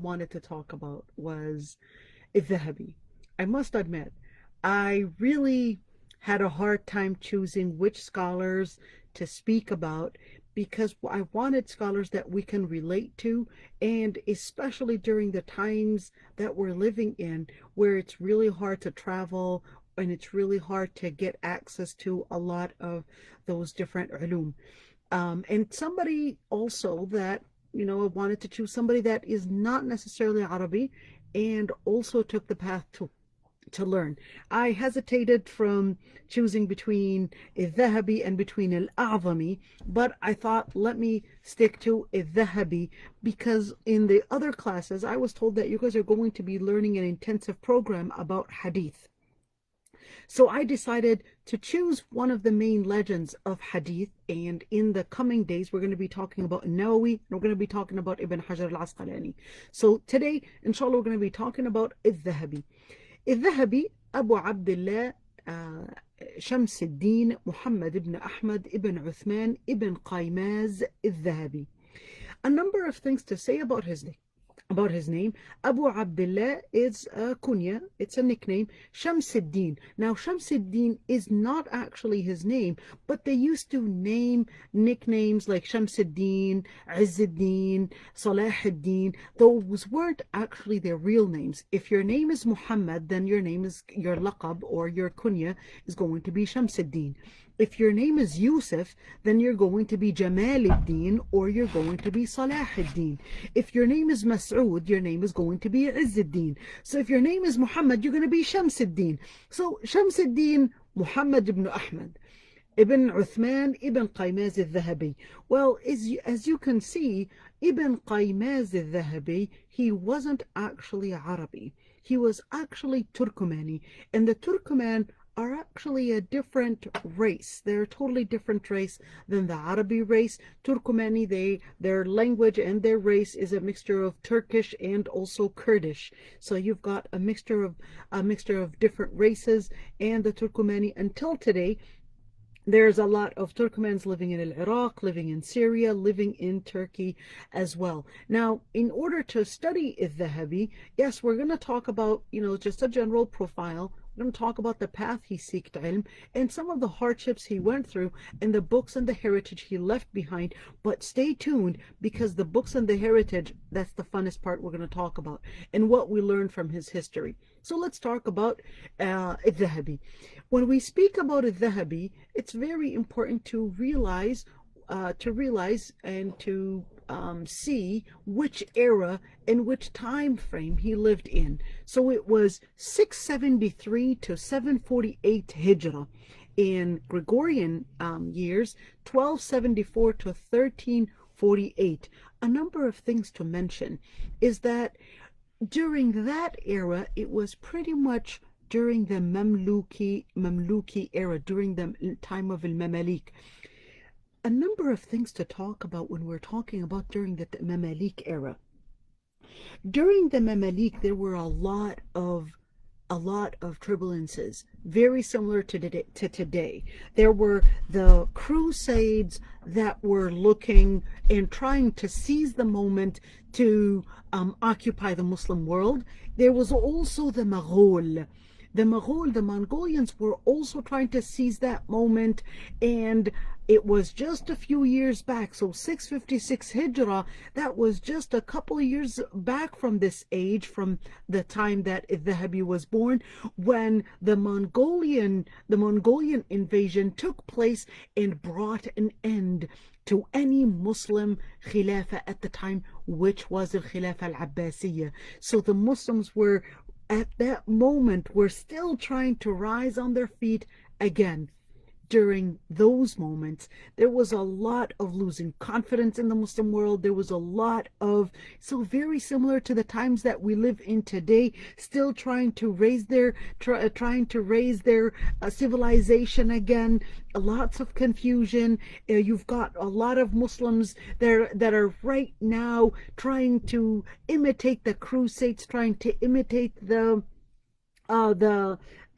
wanted to talk about was الذهبي. I must admit, I really had a hard time choosing which scholars to speak about because I wanted scholars that we can relate to, and especially during the times that we're living in where it's really hard to travel and it's really hard to get access to a lot of those different ulum. And somebody also that, I wanted to choose somebody that is not necessarily Arabi and also took the path to learn. I hesitated from choosing between الذهبي and between al-A'zami, but I thought let me stick to الذهبي because in the other classes I was told that you guys are going to be learning an intensive program about hadith. So I decided to choose one of the main legends of hadith, and in the coming days we're going to be talking about Nawawi and we're going to be talking about Ibn Hajar al-Asqalani. So today, inshallah, we're going to be talking about al-Dhahabi. الذهبي أبو عبد الله شمس الدين محمد ibn Ahmad ibn Uthman ibn Qaymaz الذهبي. A number of things to say about his name. Abu Abdullah is a kunya, it's a nickname. Shamsuddin. Now, Shamsuddin is not actually his name, but they used to name nicknames like Shamsuddin, Izzuddin, Salahuddin. Those weren't actually their real names. If your name is Muhammad, then your laqab or your kunya is going to be Shamsuddin. If your name is Yusuf, then you're going to be Jamaluddin or you're going to be Salahuddin. If your name is Mas'ud, your name is going to be Izzuddin. So if your name is Muhammad, you're going to be Shamsuddin. So Shamsuddin Muhammad ibn Ahmad ibn Uthman ibn Qaymaz al-Dhahabi. Well, as you can see, Ibn Qaymaz al-Dhahabi, he wasn't actually Arabi. He was actually Turkomani. And the Turkoman are actually a different race. They're a totally different race than the Arabi race. Turkomani, their language and their race is a mixture of Turkish and also Kurdish. So you've got a mixture of different races, and the Turkomani until today, there's a lot of Turkmens living in Iraq, living in Syria, living in Turkey as well. Now, in order to study al-Dhahabi, yes, we're going to talk about, just a general profile. We're going to talk about the path he sought ilm and some of the hardships he went through and the books and the heritage he left behind. But stay tuned, because the books and the heritage, that's the funnest part we're going to talk about and what we learned from his history. So let's talk about al-Dhahabi. When we speak about al-Dhahabi, it's very important to realize and to see which era and which time frame he lived in. So it was 673 to 748 Hijrah. In Gregorian years, 1274 to 1348. A number of things to mention is that during that era, it was pretty much during the Mamlukid era, during the time of al-Mamalik. A number of things to talk about when we're talking about during the Mamalik era. During the Mamalik, there were a lot of turbulences, very similar to today. There were the crusades that were looking and trying to seize the moment to occupy the Muslim world. There was also the Mughal. The Mongolians were also trying to seize that moment, and it was just a few years back, so 656 Hijrah, that was just a couple of years back from this age, from the time that al-Dhahabi was born, when the Mongolian invasion took place and brought an end to any Muslim Khilafah at the time, which was al-Khilafah al-Abbasiyya. So the Muslims were, at that moment, were still trying to rise on their feet again. During those moments, there was a lot of losing confidence in the Muslim world. There was a lot of, so very similar to the times that we live in today, still trying to raise their civilization again. Lots of confusion. You've got a lot of Muslims that are right now trying to imitate the Crusades, trying to imitate the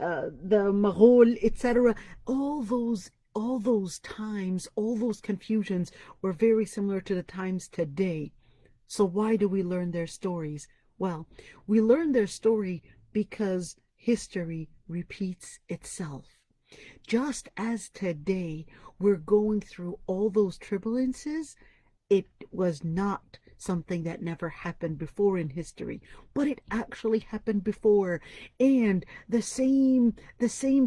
Mughal, etc. All those times, all those confusions were very similar to the times today. So why do we learn their stories? Well, we learn their story because history repeats itself. Just as today we're going through all those turbulences, it was not something that never happened before in history, but it actually happened before. And the same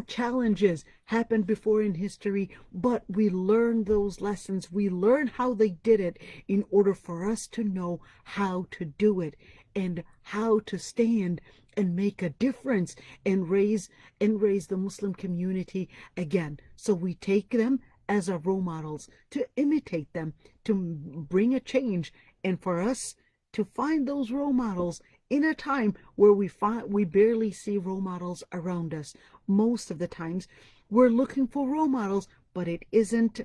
challenges happened before in history, but we learn those lessons. We learn how they did it in order for us to know how to do it and how to stand and make a difference and raise the Muslim community again. So we take them as our role models, to imitate them, to bring a change, and for us to find those role models in a time where we barely see role models around us. Most of the times we're looking for role models, but it isn't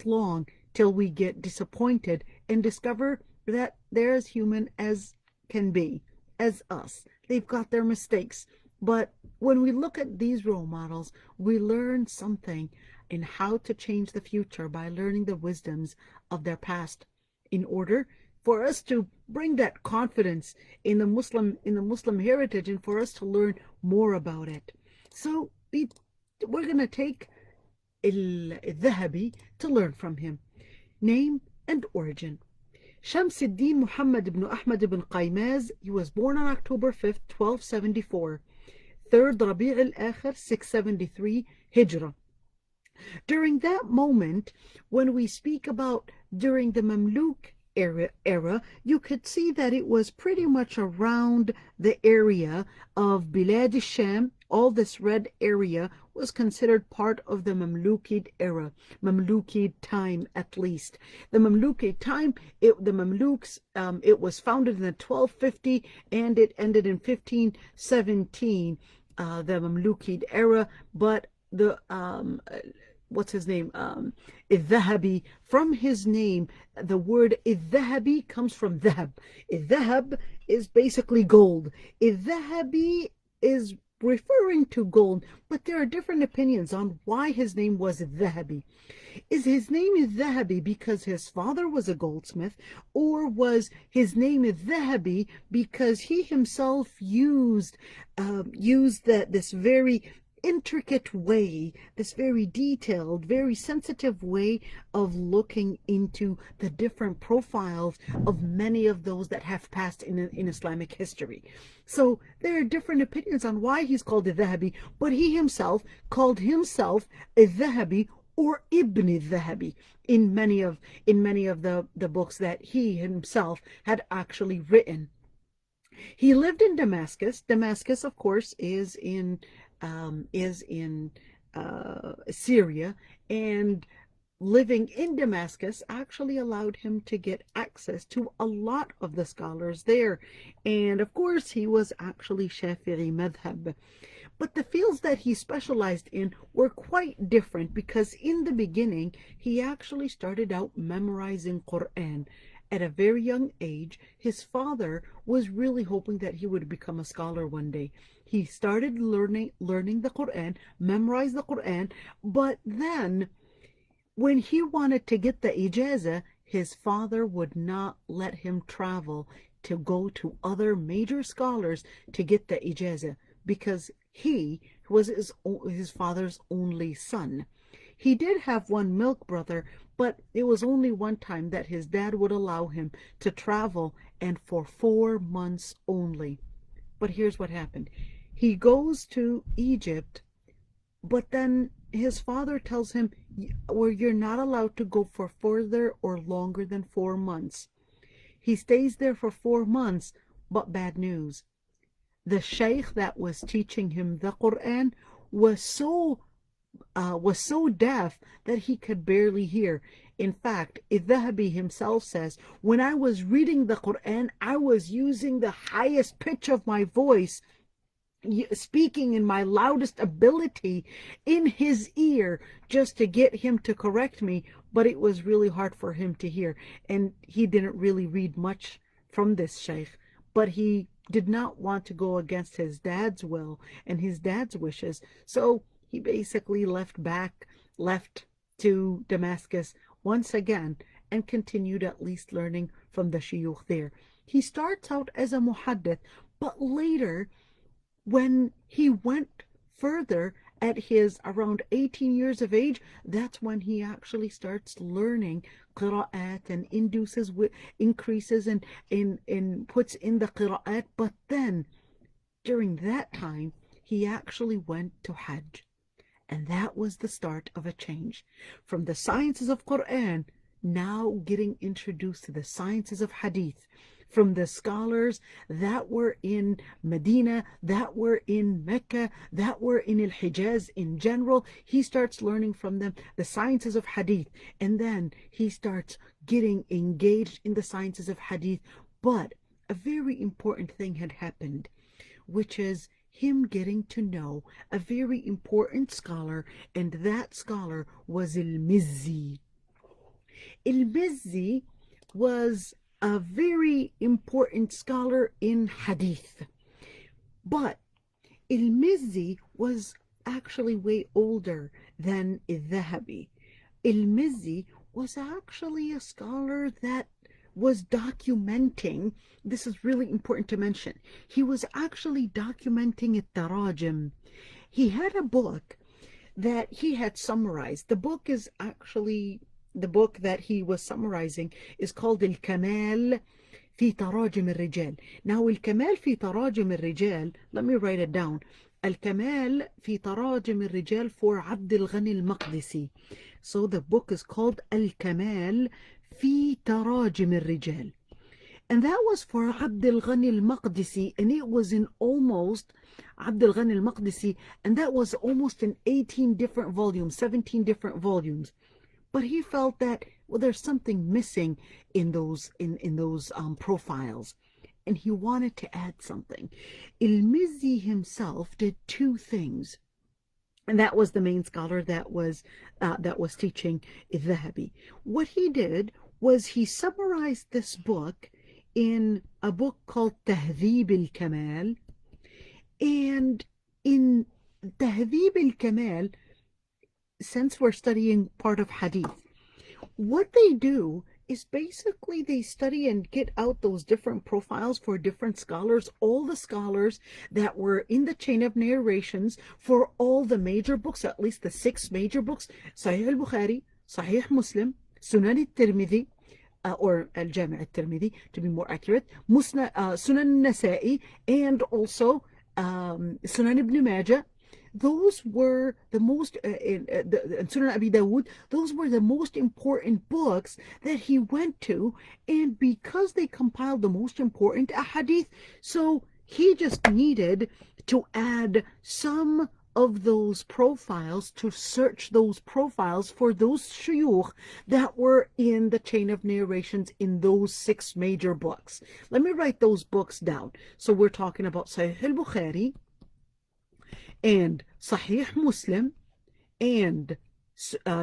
long till we get disappointed and discover that they're as human as can be, as us. They've got their mistakes. But when we look at these role models, we learn something in how to change the future by learning the wisdoms of their past, in order for us to bring that confidence in the Muslim heritage, and for us to learn more about it. So we're going to take Al-Dhahabi to learn from him. Name and origin. Shams ad-Din Muhammad ibn Ahmad ibn Qaymaz. He was born on October 5th, 1274. 3rd Rabi' al-Akhir, 673 Hijrah. During that moment, when we speak about during the Mamluk era, you could see that it was pretty much around the area of Bilad al-Sham. All this red area was considered part of the Mamlukid era, Mamlukid time at least. The Mamlukid time, the Mamluks, it was founded in 1250 and it ended in 1517, the Mamlukid era. But the what's his name? Al-Dhahabi. From his name, the word Al-Dhahabi comes from dhahab. Al-dhahab is basically gold. Al-Dhahabi is referring to gold, but there are different opinions on why his name was Al-Dhahabi. Is his name Al-Dhahabi because his father was a goldsmith, or was his name Al-Dhahabi because he himself used this very intricate way, this very detailed, very sensitive way of looking into the different profiles of many of those that have passed in Islamic history? So there are different opinions on why he's called Al-Dhahabi, but he himself called himself Al-Dhahabi or Ibn al-Dhahabi in many of the books that he himself had actually written. He lived in Damascus. Damascus, of course, is in Syria, and living in Damascus actually allowed him to get access to a lot of the scholars there. And of course, he was actually Shafi'i madhab. But the fields that he specialized in were quite different, because in the beginning, he actually started out memorizing Quran. At a very young age, his father was really hoping that he would become a scholar one day. He started learning the Quran, memorized the Quran, but then when he wanted to get the ijazah, his father would not let him travel to go to other major scholars to get the ijazah, because he was his father's only son. He did have one milk brother, but it was only one time that his dad would allow him to travel, and for 4 months only. But here's what happened. He goes to Egypt, but then his father tells him, well, you're not allowed to go for further or longer than 4 months. He stays there for 4 months, but bad news. The sheikh that was teaching him the Quran was so deaf that he could barely hear. In fact, Al-Dhahabi himself says, when I was reading the Quran, I was using the highest pitch of my voice, speaking in my loudest ability in his ear, just to get him to correct me, but it was really hard for him to hear. And he didn't really read much from this sheikh, but he did not want to go against his dad's will and his dad's wishes. So he basically left to Damascus once again, and continued at least learning from the shuyukh there. He starts out as a muhaddith, but later, when he went further at his around 18 years of age, that's when he actually starts learning qira'at and increases and puts in the qira'at. But then during that time, he actually went to Hajj. And that was the start of a change from the sciences of Quran, now getting introduced to the sciences of Hadith, from the scholars that were in Medina, that were in Mecca, that were in Al-Hijaz in general. He starts learning from them the sciences of Hadith, and then he starts getting engaged in the sciences of Hadith. But a very important thing had happened, which is him getting to know a very important scholar, and that scholar was Al-Mizzi. Al-Mizzi was a very important scholar in Hadith. But Al-Mizzi was actually way older than Al-Dhahabi. Al-Mizzi was actually a scholar that was documenting, this is really important to mention, he was actually documenting At-Tarajim. He had a book that he had summarized. The book is actually, the book that he was summarizing is called Al-Kamal في تراجم الرجال. Now Al-Kamal في تراجم الرجال, let me write it down. Al-Kamal في تراجم الرجال for عبد الغني المقدسي. So the book is called Al-Kamal في تراجم الرجال. And that was for عبد الغني المقدسي, and it was in almost عبد الغني المقدسي, and that was almost in 18 different volumes, 17 different volumes. But he felt that, well, there's something missing in those profiles, and he wanted to add something. Al-Mizzi himself did two things, and that was the main scholar that was teaching Al-Dhahabi. What he did was he summarized this book in a book called Tahdhib al-Kamal, and in Tahdhib al-Kamal, since we're studying part of Hadith, what they do is basically they study and get out those different profiles for different scholars, all the scholars that were in the chain of narrations for all the major books, at least the 6 major books: Sahih al-Bukhari, Sahih Muslim, Sunan al-Tirmidhi, or Al-Jami' al-Tirmidhi to be more accurate, Sunan al-Nasa'i, and also Sunan ibn Majah. Those were the most, Sunan Abi Dawud, those were the most important books that he went to, and because they compiled the most important ahadith, so he just needed to add some of those profiles, to search those profiles for those shuyukh that were in the chain of narrations in those 6 major books. Let me write those books down. So we're talking about Sahih al-Bukhari, and Sahih Muslim, and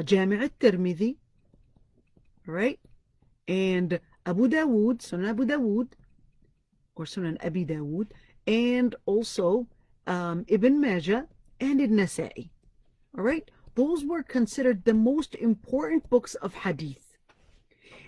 Jami' al-Tirmidhi, right? And Abu Dawud, Sunan Abu Dawud, or Sunan Abi Dawud, and also Ibn Majah and An-Nasa'i. All right? Those were considered the most important books of Hadith.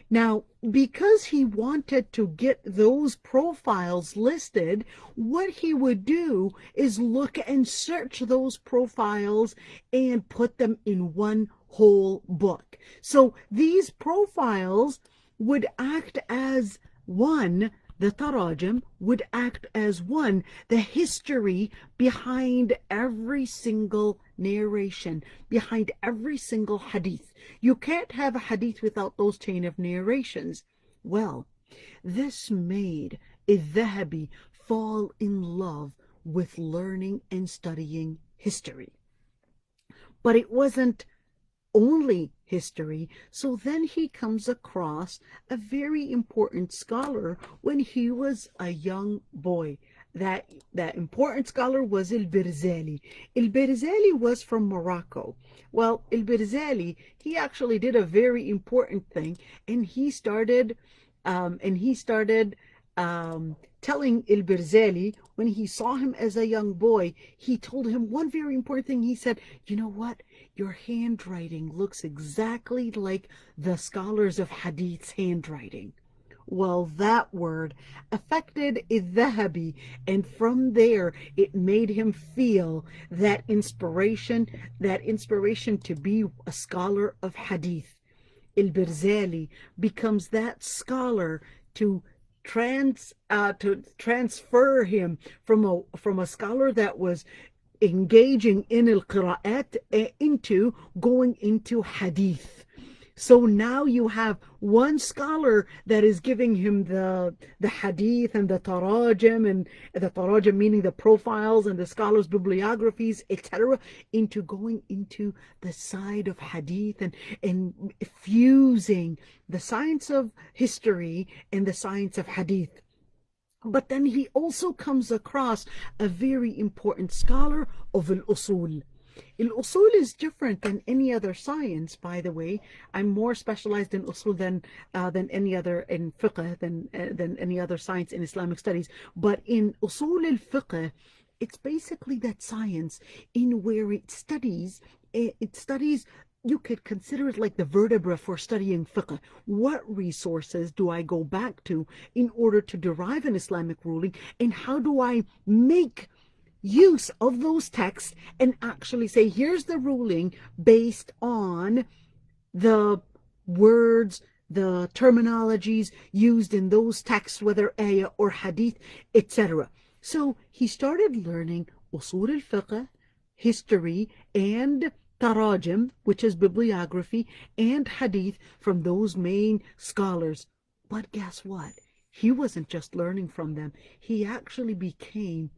Now, because he wanted to get those profiles listed, what he would do is look and search those profiles and put them in one whole book. So these profiles would act as one, the tarajim would act as one, the history behind every single narration, behind every single hadith. You can't have a hadith without those chain of narrations. Well, this made Al-Dhahabi fall in love with learning and studying history. But it wasn't only history. So then he comes across a very important scholar when he was a young boy. That important scholar was Al-Birzali. Al-Birzali was from Morocco. Well, Al-Birzali, he actually did a very important thing, and he started telling Al-Birzali, when he saw him as a young boy, he told him one very important thing. He said, you know what? Your handwriting looks exactly like the scholars of Hadith's handwriting. Well, that word affected Al-Dhahabi, and from there it made him feel that inspiration to be a scholar of Hadith. Al-Birzali becomes that scholar to transfer him from a scholar that was engaging in al-qira'at into going into Hadith. So now you have one scholar that is giving him the hadith and the tarajim, and the tarajim meaning the profiles, and the scholars' bibliographies, etc., into going into the side of hadith, and fusing the science of history and the science of hadith. But then he also comes across a very important scholar of al-usul. Al-usul is different than any other science, by the way. I'm more specialized in usul than any other, in fiqh, than any other science in Islamic studies. But in usul al-fiqh, it's basically that science in where it studies, you could consider it like the vertebra for studying fiqh. What resources do I go back to in order to derive an Islamic ruling, and how do I make use of those texts and actually say, here's the ruling based on the words, the terminologies used in those texts, whether ayah or hadith, etc. So he started learning usul al-fiqh, history, and tarajim, which is bibliography, and hadith from those main scholars. But guess what? He wasn't just learning from them. He actually became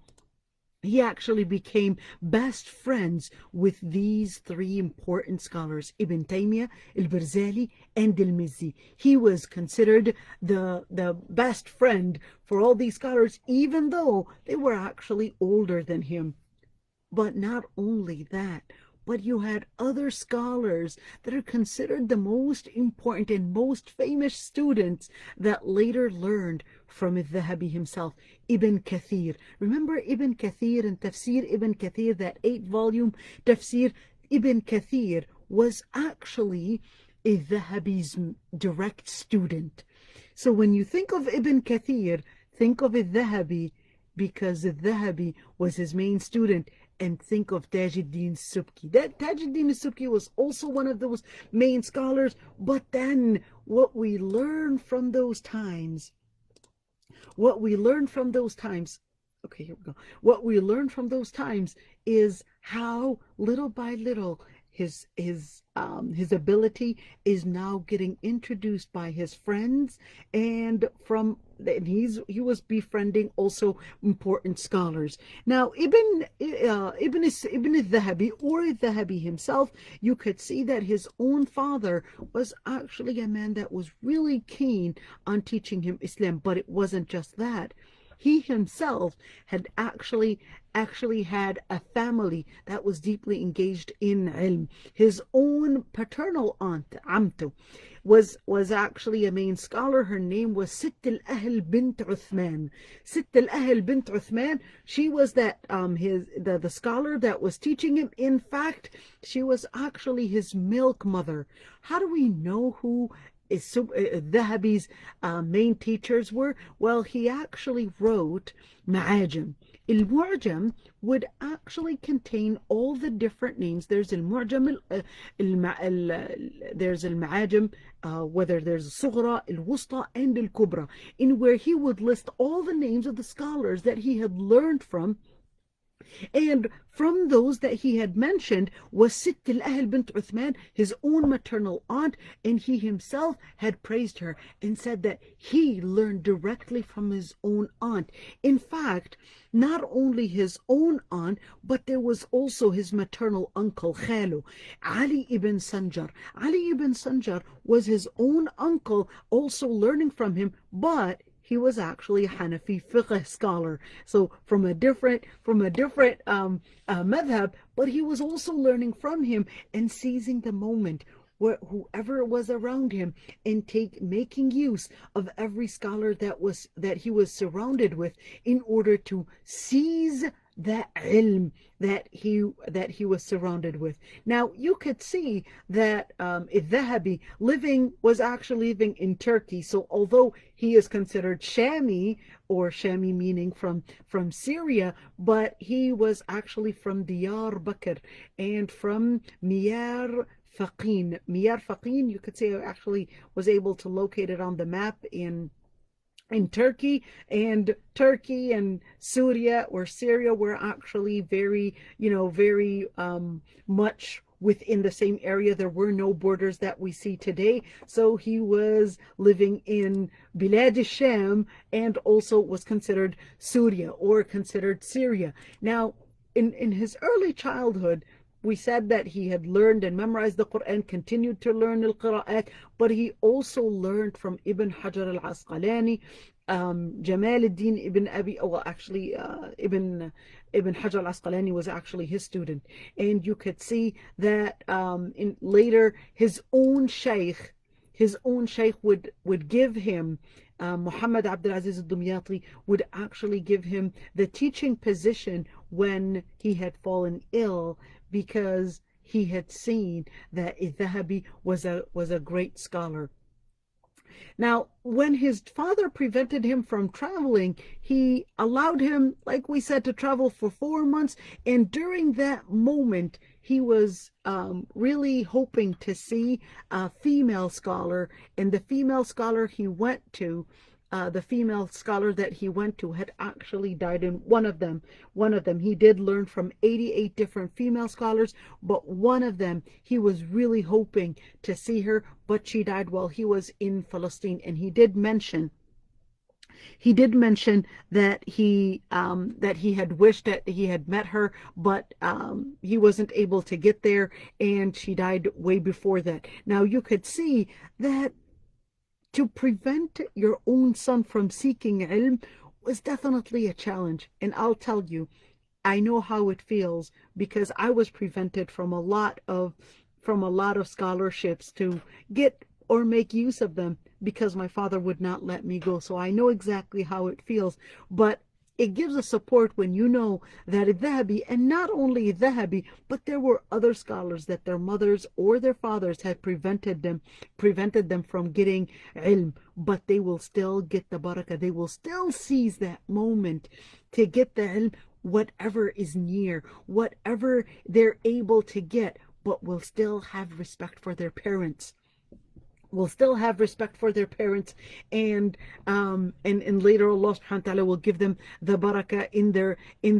best friends with these three important scholars, Ibn Taymiyyah, Al-Birzali, and Al-Mizzi. He was considered the best friend for all these scholars, even though they were actually older than him. But not only that, but you had other scholars that are considered the most important and most famous students that later learned from al-Dhahabi himself. Ibn Kathir. Remember Ibn Kathir and Tafsir Ibn Kathir, that 8-volume Tafsir? Ibn Kathir was actually al-Dhahabi's direct student. So when you think of Ibn Kathir, think of al-Dhahabi, because al-Dhahabi was his main student. And think of Tajuddin Subki. That Tajuddin Subki was also one of those main scholars. But then what we learn from those times, okay, here we go. What we learn from those times is how little by little his ability is now getting introduced by his friends, and he was befriending also important scholars. Now Ibn al-Dhahabi, or al-Dhahabi himself, you could see that his own father was actually a man that was really keen on teaching him Islam. But it wasn't just that. He himself had actually had a family that was deeply engaged in ilm. His own paternal aunt, Amtu, was actually a main scholar. Her name was Sitt al-Ahl bint Uthman. Sitt al-Ahl bint Uthman, she was the scholar that was teaching him. In fact, she was actually his milk mother. How do we know who Dhahabi's main teachers were? Well, he actually wrote Ma'ajim. Al-Mu'jam would actually contain all the different names. There's Al-Mu'jam, there's Al-Ma'ajim, whether there's Sughra, Al-Wusta, and Al-Kubra, in where he would list all the names of the scholars that he had learned from. And from those that he had mentioned was Sitt al-Ahl bint Uthman, his own maternal aunt, and he himself had praised her and said that he learned directly from his own aunt. In fact, not only his own aunt, but there was also his maternal uncle, Khalu, Ali ibn Sanjar. Ali ibn Sanjar was his own uncle, also learning from him, but he was actually a Hanafi fiqh scholar, so from a different madhab, but he was also learning from him and seizing the moment. whoever was around him, and making use of every scholar that he was surrounded with in order to seize that ilm that he was surrounded with. Now you could see that Al-Dhahabi was actually living in Turkey. So although he is considered Shami, or Shami meaning from Syria, but he was actually from Diyar Bakr and from Miyar Faqin. Miyar Faqin, you could say, actually was able to locate it on the map in Turkey. And Turkey and Syria were actually very much within the same area. There were no borders that we see today. So he was living in Bilad al-Sham, and also was considered Syria, or considered Syria. Now, in his early childhood, we said that he had learned and memorized the Quran, continued to learn al-Qira'at, but he also learned from Ibn Hajar al-Asqalani, Jamal al-Din ibn Abi, well, actually, Ibn Hajar al-Asqalani was actually his student. And you could see that in later his own sheikh would give him, Muhammad Abdul Aziz al-Dumyati would actually give him the teaching position when he had fallen ill, because he had seen that Al-Dhahabi was a great scholar. Now, when his father prevented him from traveling, he allowed him, like we said, to travel for 4 months. And during that moment, he was really hoping to see a female scholar. And the female scholar that he went to had actually died. In one of them, he did learn from 88 different female scholars, but one of them, he was really hoping to see her, but she died while he was in Palestine. And he did mention that he had wished that he had met her, but he wasn't able to get there, and she died way before that. Now you could see that to prevent your own son from seeking ilm was definitely a challenge. And I'll tell you, I know how it feels, because I was prevented from a lot of scholarships to get or make use of them, because my father would not let me go. So I know exactly how it feels. But it gives us support when you know that Al-Dhahabi, and not only Al-Dhahabi, but there were other scholars that their mothers or their fathers had prevented them from getting ilm, but they will still get the barakah. They will still seize that moment to get the ilm, whatever is near, whatever they're able to get, but will still have respect for their parents. And later Allah subhanahu wa ta'ala will give them the barakah in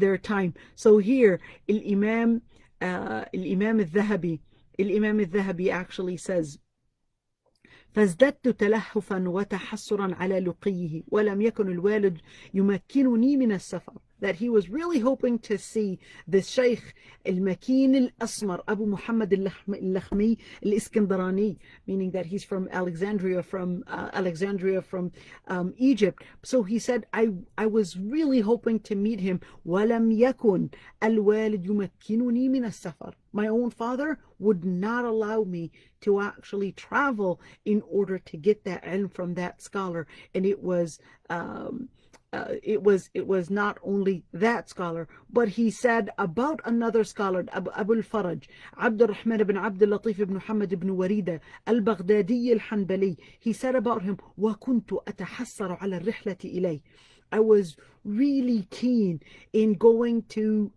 their time. So here Imam al-Dhahabi actually says, فازددت تلهفا وتحسرا على لقيه ولم يكن الوالد يمكنني من السفر. That he was really hoping to see the Shaykh al-Makin al-Asmar, Abu Muhammad al-Lakhmi al-Iskandarani, meaning that he's from Alexandria, from Egypt. So he said, I was really hoping to meet him. وَلَمْ يَكُنْ الْوَالِدْ يُمَكِّنُنِي مِنَ السَّفَرِ. My own father would not allow me to actually travel in order to get that ilm from that scholar. And it was not only that scholar, but he said about another scholar, Abu al-Faraj, Abdul Rahman ibn Abdul Latif ibn Muhammad ibn Warida al-Baghdadi al-Hanbali. He said about him, وَكُنْتُ أَتَحَسَّرُ عَلَى الرِّحْلَةِ إِلَيْهِ. I was really keen in going to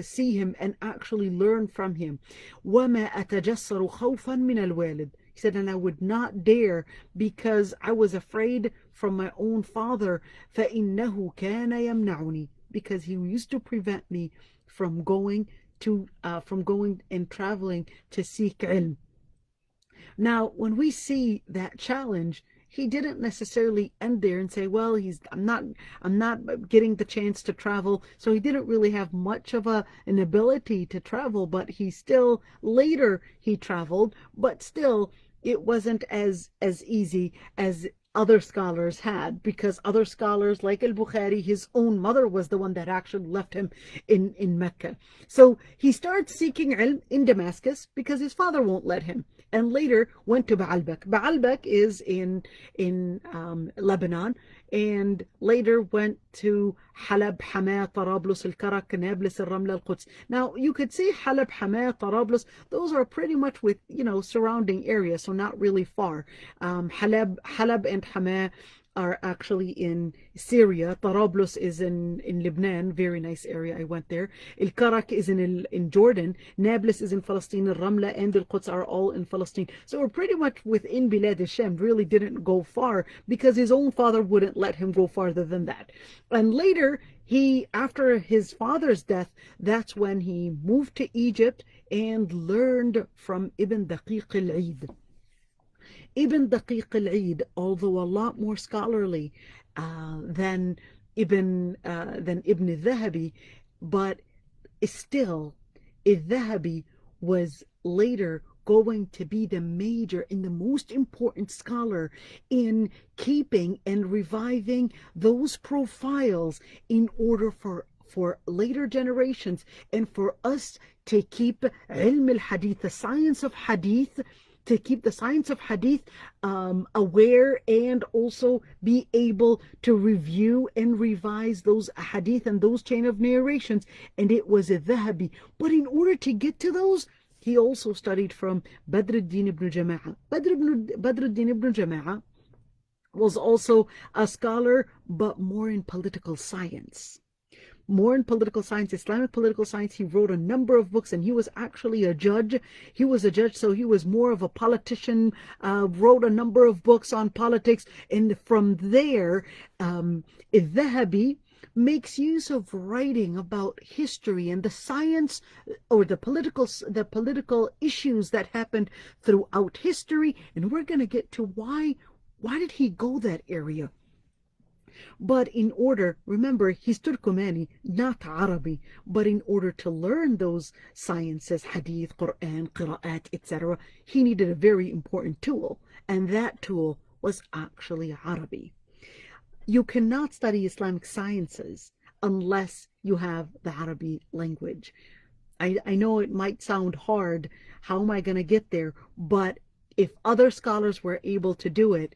see him and actually learn from him. وَمَا أَتَجَسَّرُ خَوْفًا مِنَ الْوَالِدِ. He said, and I would not dare, because I was afraid from my own father. فَإِنَّهُ كَانَ يَمْنَعُنِي. Because he used to prevent me from going and traveling to seek ilm. Now, when we see that challenge, he didn't necessarily end there and say, well, I'm not getting the chance to travel. So he didn't really have much of an ability to travel, but later he traveled, but still it wasn't as easy as other scholars had, because other scholars like al-Bukhari, his own mother was the one that actually left him in Mecca. So he starts seeking ilm in Damascus because his father won't let him. and later went to Baalbek. Baalbek is in Lebanon, and later went to Halab, Hama, Tarablus, Al-Karak, Nablus, Al-Ramla, Al-Quds. Now, you could say Halab, Hama, Tarablus, those are pretty much with, surrounding areas, so not really far. Halab and Hama are actually in Syria. Tarablus is in Lebanon, very nice area. I went there. Al-Karak is in Jordan. Nablus is in Palestine. Ramla and Al-Quds are all in Palestine. So we're pretty much within Bilad al-Sham. Really didn't go far because his own father wouldn't let him go farther than that. And later, after his father's death, that's when he moved to Egypt and learned from Ibn Daqiq al-Eid. Ibn Daqiq al-Eid, although a lot more scholarly than Ibn al-Dhahabi, but still, al-Dhahabi was later going to be the major and the most important scholar in keeping and reviving those profiles in order for later generations and for us to keep ilm al-hadith, the science of hadith, to keep the science of hadith aware, and also be able to review and revise those hadith and those chain of narrations. And it was a Dhahabi. But in order to get to those, he also studied from Badr al-Din ibn Jama'ah. Badr al-Din ibn Jama'ah was also a scholar, but more in political science. More in political science, Islamic political science. He wrote a number of books, and he was actually a judge. He was a judge, so he was more of a politician, wrote a number of books on politics. And from there, Dhahabi makes use of writing about history and the science or the political issues that happened throughout history. And we're going to get to why did he go that area? But in order, remember, he's Turkomani, not Arabi, but in order to learn those sciences, hadith, Quran, qira'at, etc., he needed a very important tool, and that tool was actually Arabi. You cannot study Islamic sciences unless you have the Arabic language. I know it might sound hard. How am I going to get there? But if other scholars were able to do it,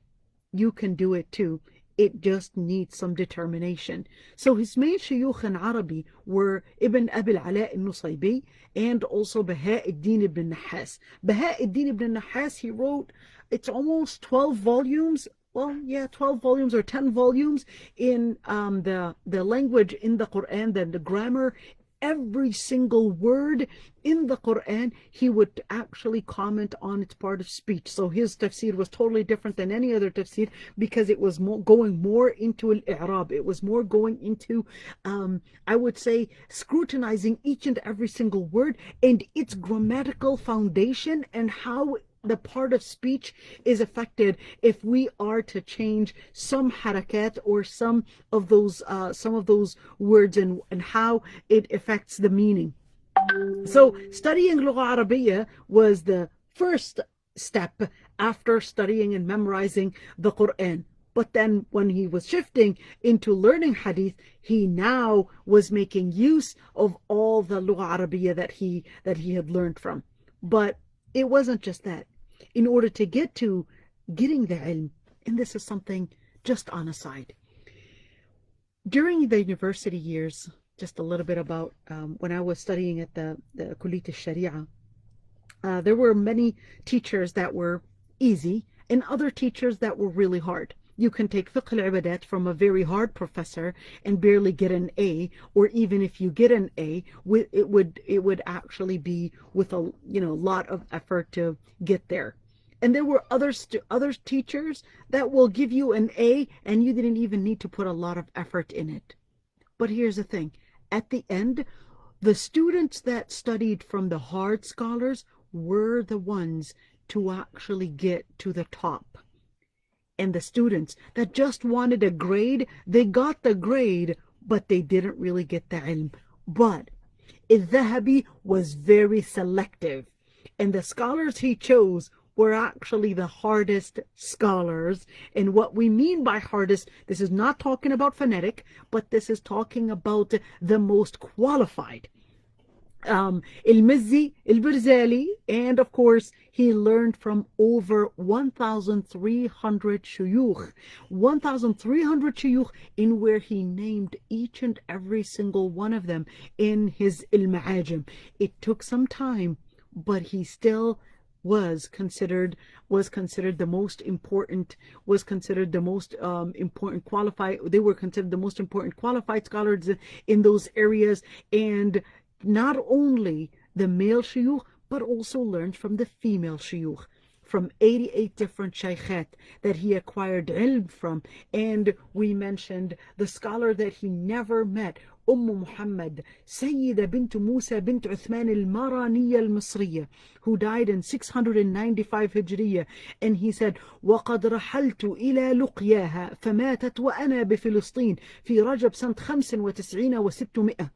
you can do it too. It just needs some determination. So his main shuyukh in Arabic were Ibn Abi al-Ala al-Nusaybi and also Baha al-Din ibn Nahas. Baha al-Din ibn Nahas, he wrote, it's almost 12 volumes. Well, yeah, 12 volumes or 10 volumes in the language in the Quran, then the grammar. Every single word in the Quran, he would actually comment on its part of speech. So his tafsir was totally different than any other tafsir because it was going more into al-i'rab. It was more going into, I would say, scrutinizing each and every single word and its grammatical foundation and how the part of speech is affected if we are to change some harakat or some of those words and how it affects the meaning. So studying Lugha Arabiya was the first step after studying and memorizing the Quran. But then when he was shifting into learning hadith, he now was making use of all the Lugha Arabiya that he had learned from. But it wasn't just that. In order to get to getting the ilm, and this is something just on a side. During the university years, just a little bit about when I was studying at the Kulliyat al-Sharia, there were many teachers that were easy and other teachers that were really hard. You can take fiqh al-ibadat from a very hard professor and barely get an A, or even if you get an A, it would actually be with a lot of effort to get there. And there were other teachers that will give you an A and you didn't even need to put a lot of effort in it. But here's the thing. At the end, the students that studied from the hard scholars were the ones to actually get to the top. And the students that just wanted a grade, they got the grade, but they didn't really get the ilm. But al-Dhahabi was very selective. And the scholars he chose were actually the hardest scholars. And what we mean by hardest, this is not talking about phonetic, but this is talking about the most qualified. Al-Mizzi, Al-Birzali, and of course, he learned from over 1,300 shuyukh. 1,300 shuyukh, in where he named each and every single one of them in his Al-Ma'ajim. It took some time, but he still was considered the most important qualified. They were considered the most important qualified scholars in those areas, and not only the male shuyukh, but also learned from the female shuyukh, from 88 different shaykhat that he acquired ilm from. And we mentioned the scholar that he never met, Muhammad, Sayyida bint Musa bint Uthman al-Maraniya al-Misriya, who died in 695 Hijriya. And he said, وَقَدْ رَحَلْتُ إِلَى لُقْيَاهَا فَمَاتَتْ وَأَنَا بِفِلِسطِينَ فِي رَجَبْ سنة 95 و600.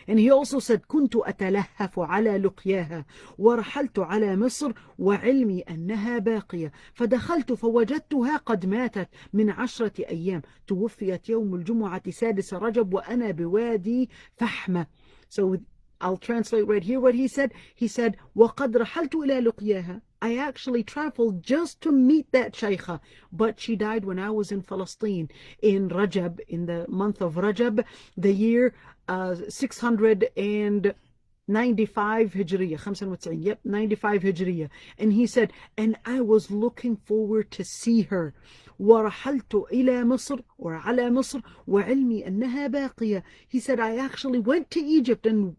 And he also said, كنت أتلهف على لقياها ورحلت على مصر وعلمي أنها باقية فدخلت فوجدتها قد ماتت من 10 أيام توفيت يوم الجمعة 6 رجب وأنا بوادي فحمة. So I'll translate right here what he said. He said, وَقَدْ رَحَلْتُ إِلَى لُقْيَاهَا. I actually traveled just to meet that shaykha, but she died when I was in Palestine in Rajab, in the month of Rajab, the year 695 Hijriya, 95, yep, 95 Hijriya. And he said, and I was looking forward to see her. ورحلت إلى مصر or على مصر وعلمي أنها باقية. He said, I actually went to Egypt and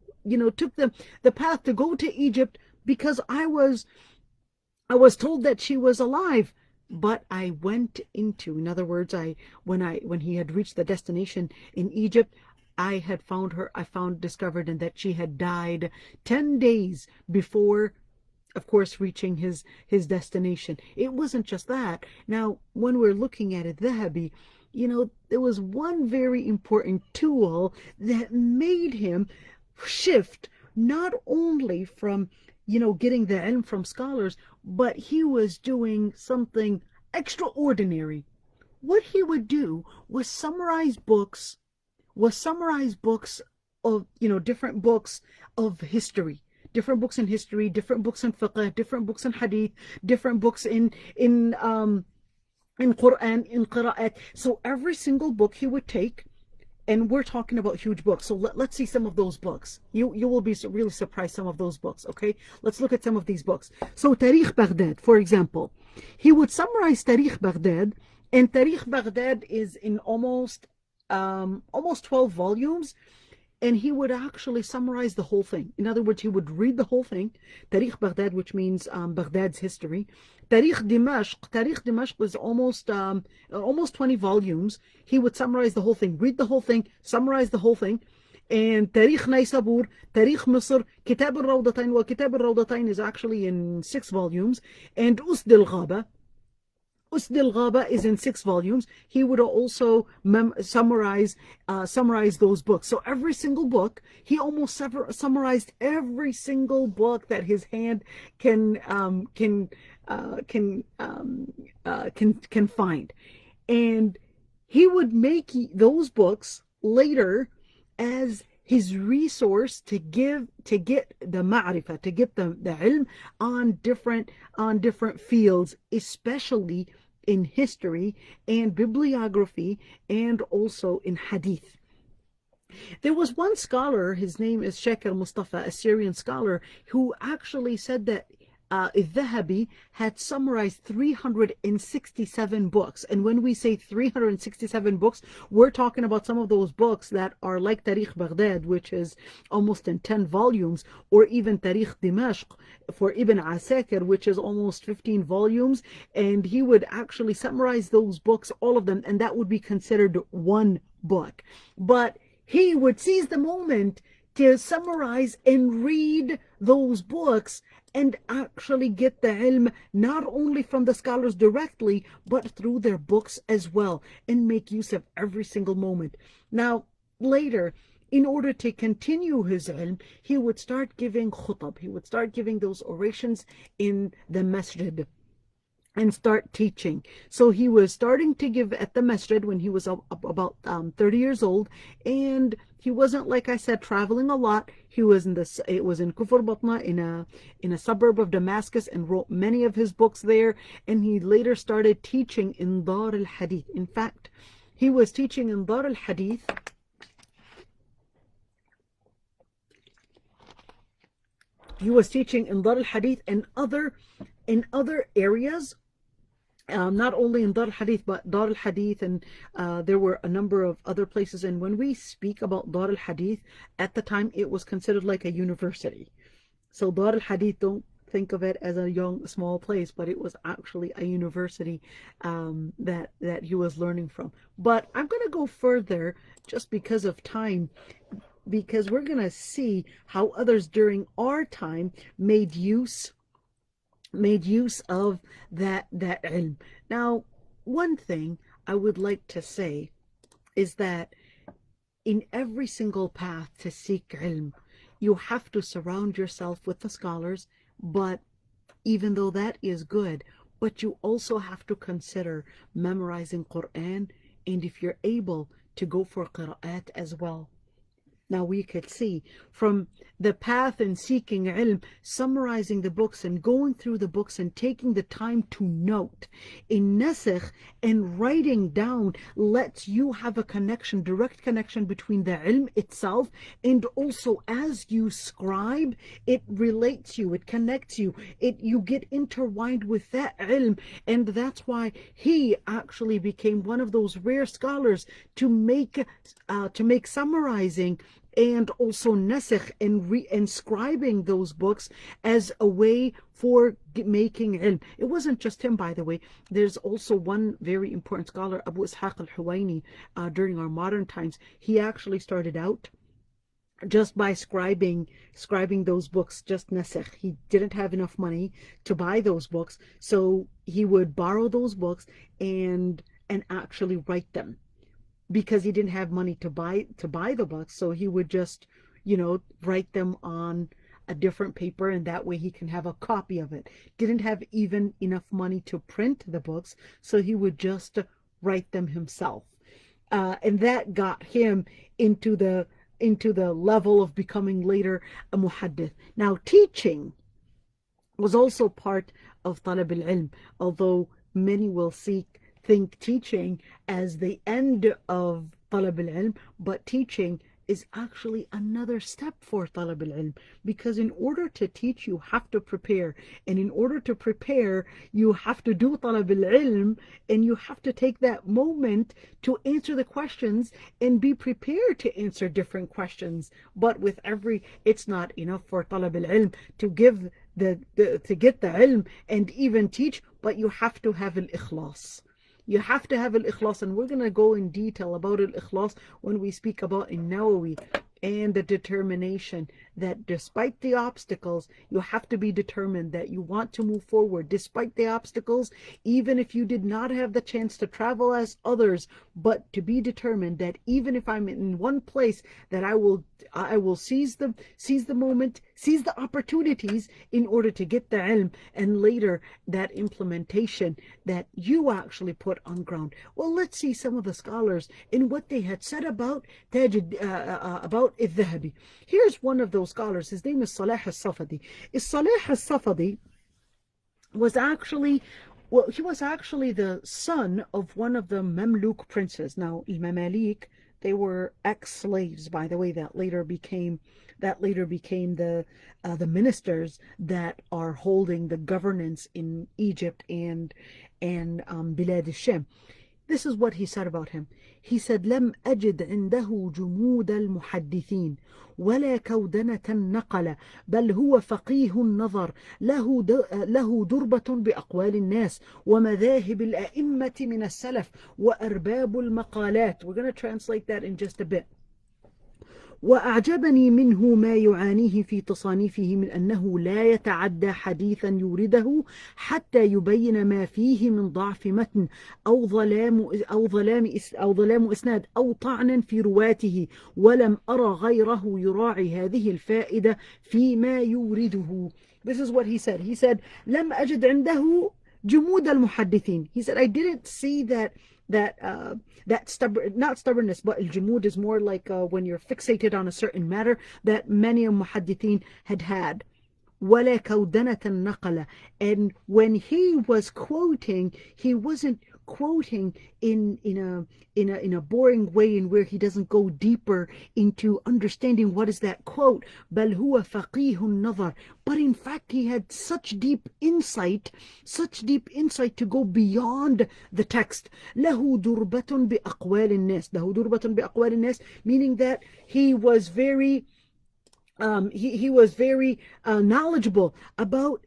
took the path to go to Egypt because I was told that she was alive, but I went into, in other words, when he had reached the destination in Egypt, I had found her, discovered and that she had died 10 days before, of course, reaching his destination. It wasn't just that. Now, when we're looking at it, Dhahabi, there was one very important tool that made him shift not only from getting the ilm from scholars, but he was doing something extraordinary. What he would do was summarize books of, different books of history, different books in history, different books in fiqh, different books in hadith, different books in Quran, in qira'at. So every single book he would take, and we're talking about huge books. So let's see some of those books. You will be really surprised, some of those books, okay? Let's look at some of these books. So Tariq Baghdad, for example, he would summarize Tariq Baghdad, and Tariq Baghdad is in almost 12 volumes, and he would actually summarize the whole thing. In other words, he would read the whole thing, Tariq Baghdad, which means Baghdad's history. Tariq Dimashq is almost 20 volumes. He would summarize the whole thing, read the whole thing, summarize the whole thing. And Tariq Naysabur, Tariq Misr, Kitab al-Rawdatain, well, Kitab al-Rawdatain is actually in 6 volumes, and Usd al-Ghaba is in 6 volumes. He would also summarize those books. So every single book, he almost summarized every single book that his hand can find, and he would make those books later as his resource to get the ma'rifah, to get the ilm on different fields, especially in history and bibliography, and also in hadith. There was one scholar, his name is Sheikh al-Mustafa, a Syrian scholar, who actually said that Dhahabi had summarized 367 books. And when we say 367 books, we're talking about some of those books that are like Tariq Baghdad, which is almost in 10 volumes, or even Tariq Dimashq for Ibn Asakir, which is almost 15 volumes. And he would actually summarize those books, all of them, and that would be considered one book. But he would seize the moment to summarize and read those books and actually get the ilm not only from the scholars directly, but through their books as well, and make use of every single moment. Now, later, in order to continue his ilm, he would start giving khutab. He would start giving those orations in the masjid. and start teaching. So he was starting to give at the masjid when he was about 30 years old, and he wasn't, like I said, traveling a lot. He was it was in Kufr Batna, in a suburb of Damascus, and wrote many of his books there. And he later started teaching in Dar al-Hadith. In fact, he was teaching in Dar al-Hadith. He was teaching in Dar al-Hadith and other areas, not only in Dar al-Hadith, but Dar al-Hadith, and there were a number of other places. And when we speak about Dar al-Hadith, at the time it was considered like a university. So Dar al-Hadith, don't think of it as a young, small place, but it was actually a university that he was learning from. But I'm going to go further just because of time, because we're going to see how others during our time made use of that ilm. Now, one thing I would like to say is that in every single path to seek ilm, you have to surround yourself with the scholars, but even though that is good, but you also have to consider memorizing Quran, and if you're able, to go for qira'at as well. Now we could see from the path in seeking ilm, summarizing the books and going through the books and taking the time to note. In nasikh and writing down lets you have a connection, direct connection between the ilm itself, and also as you scribe, it relates you, it connects you, you get intertwined with that ilm. And that's why he actually became one of those rare scholars to make summarizing and also nasikh and inscribing those books as a way for making ilm. It wasn't just him, by the way. There's also one very important scholar, Abu Ishaq al-Huwaini, during our modern times. He actually started out just by scribing those books, just nasikh. He didn't have enough money to buy those books, so he would borrow those books and actually write them, because he didn't have money to buy the books. So he would just, write them on a different paper, and that way he can have a copy of it. Didn't have even enough money to print the books, so he would just write them himself. And that got him into the level of becoming later a muhaddith. Now, teaching was also part of talab al-ilm, although many will think teaching as the end of talab al-ilm, but teaching is actually another step for talab al-ilm, because in order to teach you have to prepare, and in order to prepare you have to do talab al-ilm, and you have to take that moment to answer the questions and be prepared to answer different questions. But it's not enough for talab al-ilm to give to get the ilm and even teach, but you have to have al-ikhlas. You have to have al-ikhlas, and we're going to go in detail about al-ikhlas when we speak about An-Nawawi and the determination that despite the obstacles, you have to be determined that you want to move forward despite the obstacles, even if you did not have the chance to travel as others, but to be determined that even if I'm in one place, that I will seize the moment, seize the opportunities in order to get the ilm, and later that implementation that you actually put on ground. Well, let's see some of the scholars in what they had said about about al-Dhahabi. Here's one of those scholars. His name is Salah al-Safadi. Salah al-Safadi was actually the son of one of the Mamluk princes. Now, Mamalik, they were ex-slaves, by the way, that later became the ministers that are holding the governance in Egypt and Bilad al-Sham. This is what he said about him. He said, لم أجد عنده جمود المحدثين ولا كودنة النقل بل هو فقيه النظر له دربة بأقوال الناس ومذاهب الأئمة من السلف وأرباب المقالات. We're going to translate that in just a bit. وأعجبني منه ما يعانيه في تصانيفه من أنه لا يتعدى حديثا يورده حتى يبين ما فيه من ضعف متن أو ظلام إسناد أو طعنا في رواته، ولم أرى غيره يراعي هذه الفائدة فيما يورده. This is what he said. He said, لم أجد عنده جمود المحدثين. He said, I didn't see that stubborn, not stubbornness, but al-jumud is more like when you're fixated on a certain matter that many muhaddithin had. ولا كودنة النقلة. And when he was quoting, he wasn't quoting in a boring way, in where he doesn't go deeper into understanding what is that quote. بل هو فقيه النظر. But in fact, he had such deep insight to go beyond the text. له دربة بأقوال الناس. له دربة بأقوال الناس, meaning that he was very knowledgeable about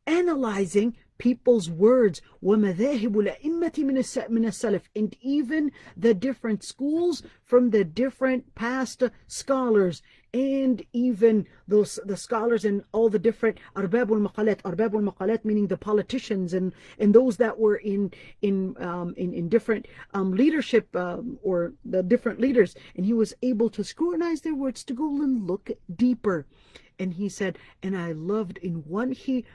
analyzing people's words. ومذاهب الأئمة من السلف, and even the different schools from the different past scholars, and even the scholars and all the different arbab al-maqalat, meaning the politicians and those that were in different leadership, or the different leaders. And he was able to scrutinize their words, to go and look deeper. And he said, and I loved in what he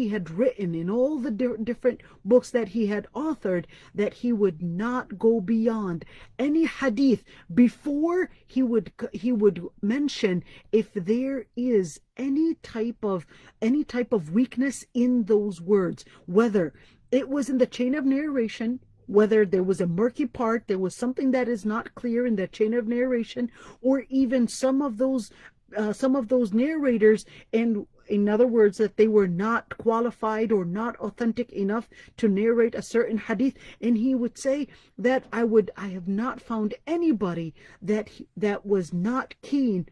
had written, in all the different books that he had authored, that he would not go beyond any hadith before he would mention if there is any type of weakness in those words, whether it was in the chain of narration, whether there was a murky part, there was something that is not clear in the chain of narration, or even some of those narrators, and in other words, that they were not qualified or not authentic enough to narrate a certain hadith. And he would say that I have not found anybody that was not keen,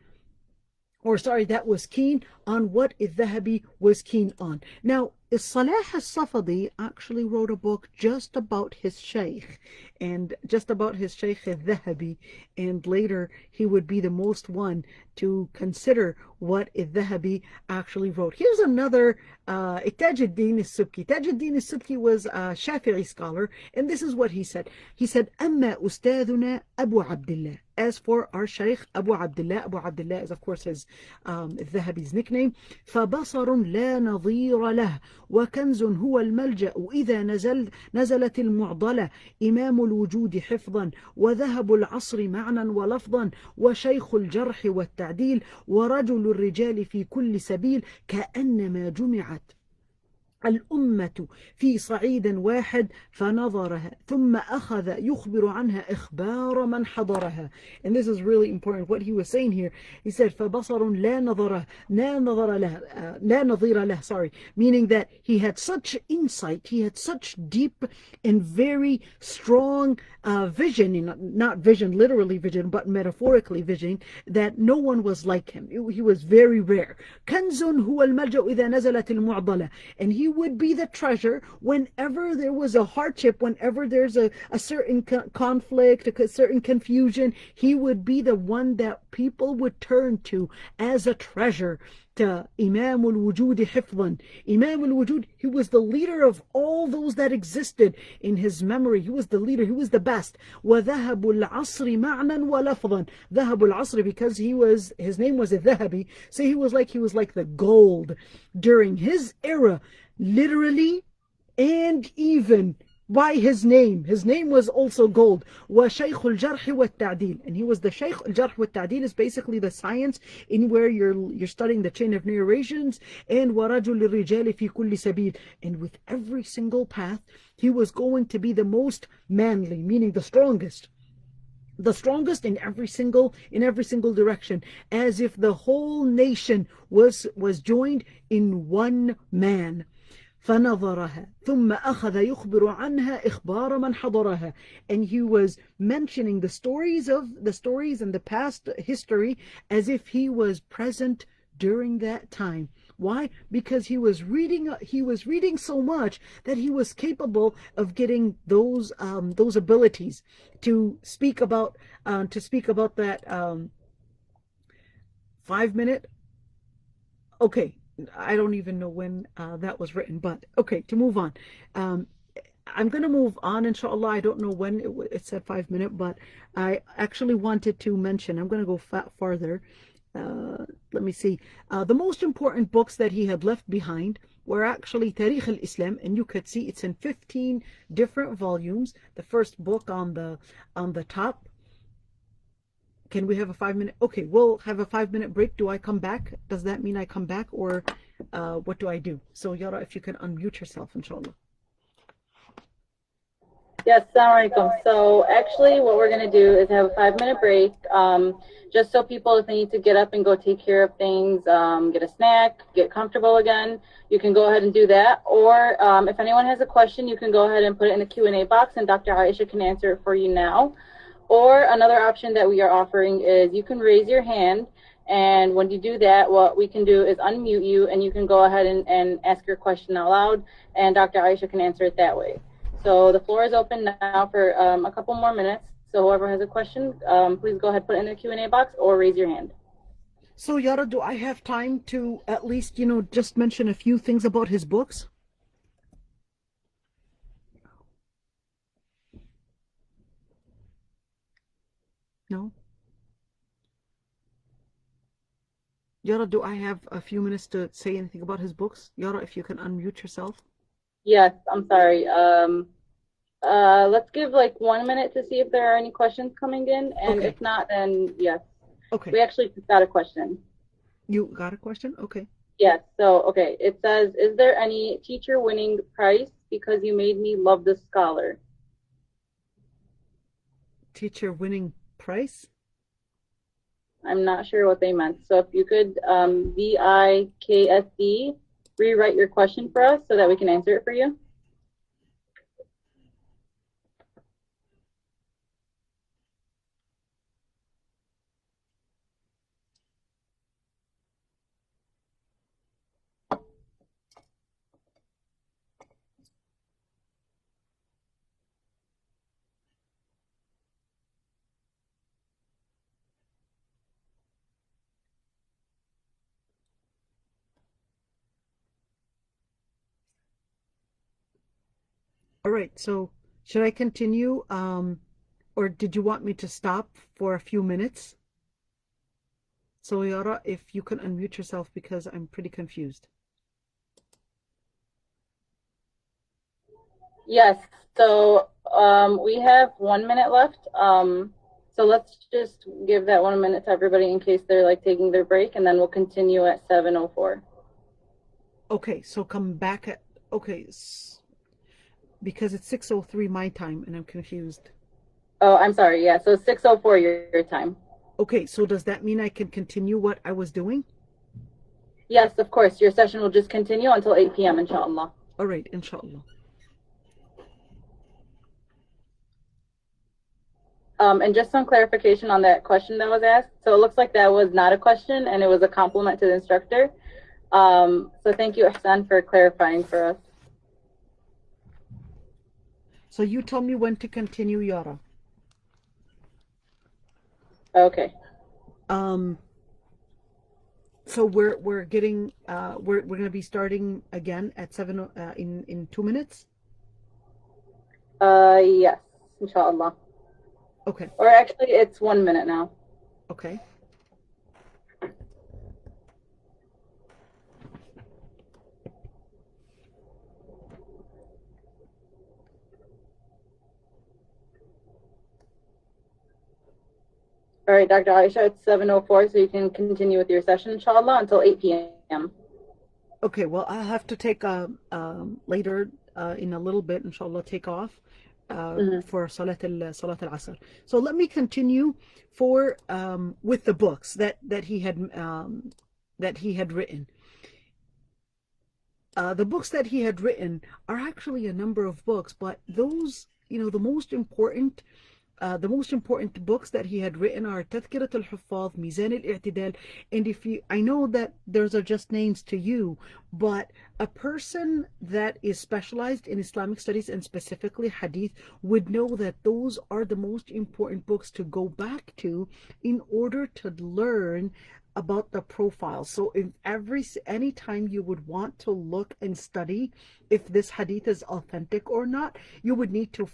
or sorry, that was keen on what al-Dhahabi was keen on. Now, Salah al-Safadi actually wrote a book just about his Shaykh, al-Dhahabi, and later he would be the most one to consider what al-Dhahabi actually wrote. Here's another Tajuddin al-Subki. Tajuddin al-Subki was a Shafi'i scholar, and this is what he said. He said, أما أستاذنا أبو عبد الله. As for our Shaykh Abu Abdullah, Abu Abdullah is of course his al-Dhahabi's nickname. فبصر لا نظير له وكنز هو الملجأ إذا نزلت المعضلة إمام الوجود حفظا وذهب العصر معنى ولفظا وشيخ الجرح والتعديل ورجل الرجال في كل سبيل كأنما جمعت الأمة في صعيد واحد فنظرها ثم أخذ يخبر عنها إخبار من حضرها. And this is really important what he was saying here. He said فبصر لا نظير له, sorry, meaning that he had such insight, he had such deep and very strong vision, not vision, literally vision, but metaphorically vision, that no one was like him. He was very rare. كنز هو الملجأ إذا نزلت المعضلة. And he would be the treasure whenever there was a hardship, whenever there's a certain conflict, a certain confusion. He would be the one that people would turn to as a treasure. To Imam al-Wujud hifdhan. Imam al-Wujud, he was the leader of all those that existed in his memory. He was the leader, he was the best. وَذَهَبُ الْعَصْرِ مَعْنًا وَلَفْظًا. ذَهَبُ الْعَصْرِ, because his name was al-Dhahabi, so he was like the gold during his era, literally, and even by his name. His name was also gold. وَشَيْخُ الْجَرْحِ وَالتَّعْدِيلِ. And he was the Shaykh. Al-Jarh wa-Ta'dil is basically the science in where you're studying the chain of narrations. And وَرَجُلِ الرِّجَالِ فِي كُلِّ سَبِيلٍ. And with every single path, he was going to be the most manly, meaning the strongest in every single direction, as if the whole nation was joined in one man. فنظرها ثم أخذ يخبر عنها إخبار من حضرها. And he was mentioning the stories and the past history as if he was present during that time. Why? Because he was reading so much that he was capable of getting those abilities to speak about that 5 minute. Okay, I don't even know when that was written, but okay, to move on. I'm going to move on, inshallah. I don't know when it said 5 minute, but I actually wanted to mention, I'm going to go farther. let me see, the most important books that he had left behind were actually Tariq Al-Islam, and you could see it's in 15 different volumes. The first book on the top. Can we have a 5 minute? Okay, we'll have a 5 minute break. Do I come back? Does that mean I come back, or what do I do? So Yara, if you can unmute yourself, inshallah. Yes, assalamu alaikum. So actually what we're going to do is have a 5 minute break, just so people, if they need to get up and go take care of things, get a snack, get comfortable again, you can go ahead and do that. Or if anyone has a question, you can go ahead and put it in the Q&A box and Dr. Aysha can answer it for you now. Or another option that we are offering is you can raise your hand, and when you do that, what we can do is unmute you and you can go ahead and ask your question out loud, and Dr. Aysha can answer it that way. So the floor is open now for a couple more minutes. So whoever has a question, please go ahead, put it in the Q&A box or raise your hand. So Yara, do I have time to at least, just mention a few things about his books? No? Yara, do I have a few minutes to say anything about his books? Yara, if you can unmute yourself. Yes, I'm sorry. Let's give like 1 minute to see if there are any questions coming in, and Okay. if not, then yes. Okay. We actually just got a question. You got a question? Okay. Yes, so, okay, it says, is there any teacher winning prize because you made me love the scholar? Teacher winning prize? I'm not sure what they meant. So if you could, VIKSD, rewrite your question for us so that we can answer it for you. All right, so should I continue? Or did you want me to stop for a few minutes? So Yara, if you can unmute yourself because I'm pretty confused. Yes, so we have 1 minute left. So let's just give that 1 minute to everybody in case they're like taking their break, and then we'll continue at 7:04. Okay, so come back at, okay, because it's 6:03 my time and I'm confused. Oh, I'm sorry. Yeah, so 6:04 your time. Okay, so does that mean I can continue what I was doing? Yes, of course. Your session will just continue until 8 p.m. inshallah. All right, inshallah. And just some clarification on that question that was asked. So it looks like that was not a question and it was a compliment to the instructor. So thank you, Ihsan, for clarifying for us. So you tell me when to continue, Yara. Okay. So we're getting we're gonna be starting again at 7 in 2 minutes. Yes, inshallah. Okay. Or actually, it's 1 minute now. Okay. All right, Dr. Aysha, it's 7:04, so you can continue with your session, inshallah, until 8 p.m. Okay, well, I'll have to take later in a little bit, inshallah, take off for Salat al-Asr. So let me continue for with the books that he had written. The books that he had written are actually a number of books, but those, the most important books that he had written are Tadhkirat al-Huffaz, Mizan al-I'tidal, and I know that those are just names to you, but a person that is specialized in Islamic studies and specifically Hadith would know that those are the most important books to go back to in order to learn about the profile. So any time you would want to look and study if this hadith is authentic or not, you would need to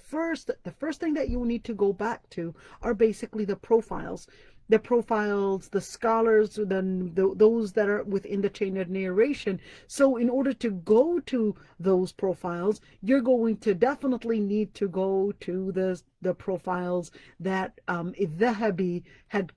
the first thing that you need to go back to are basically the profiles, the profiles, the scholars, then those that are within the chain of narration. So in order to go to those profiles, you're going to definitely need to go to the profiles that Al-Dhahabi had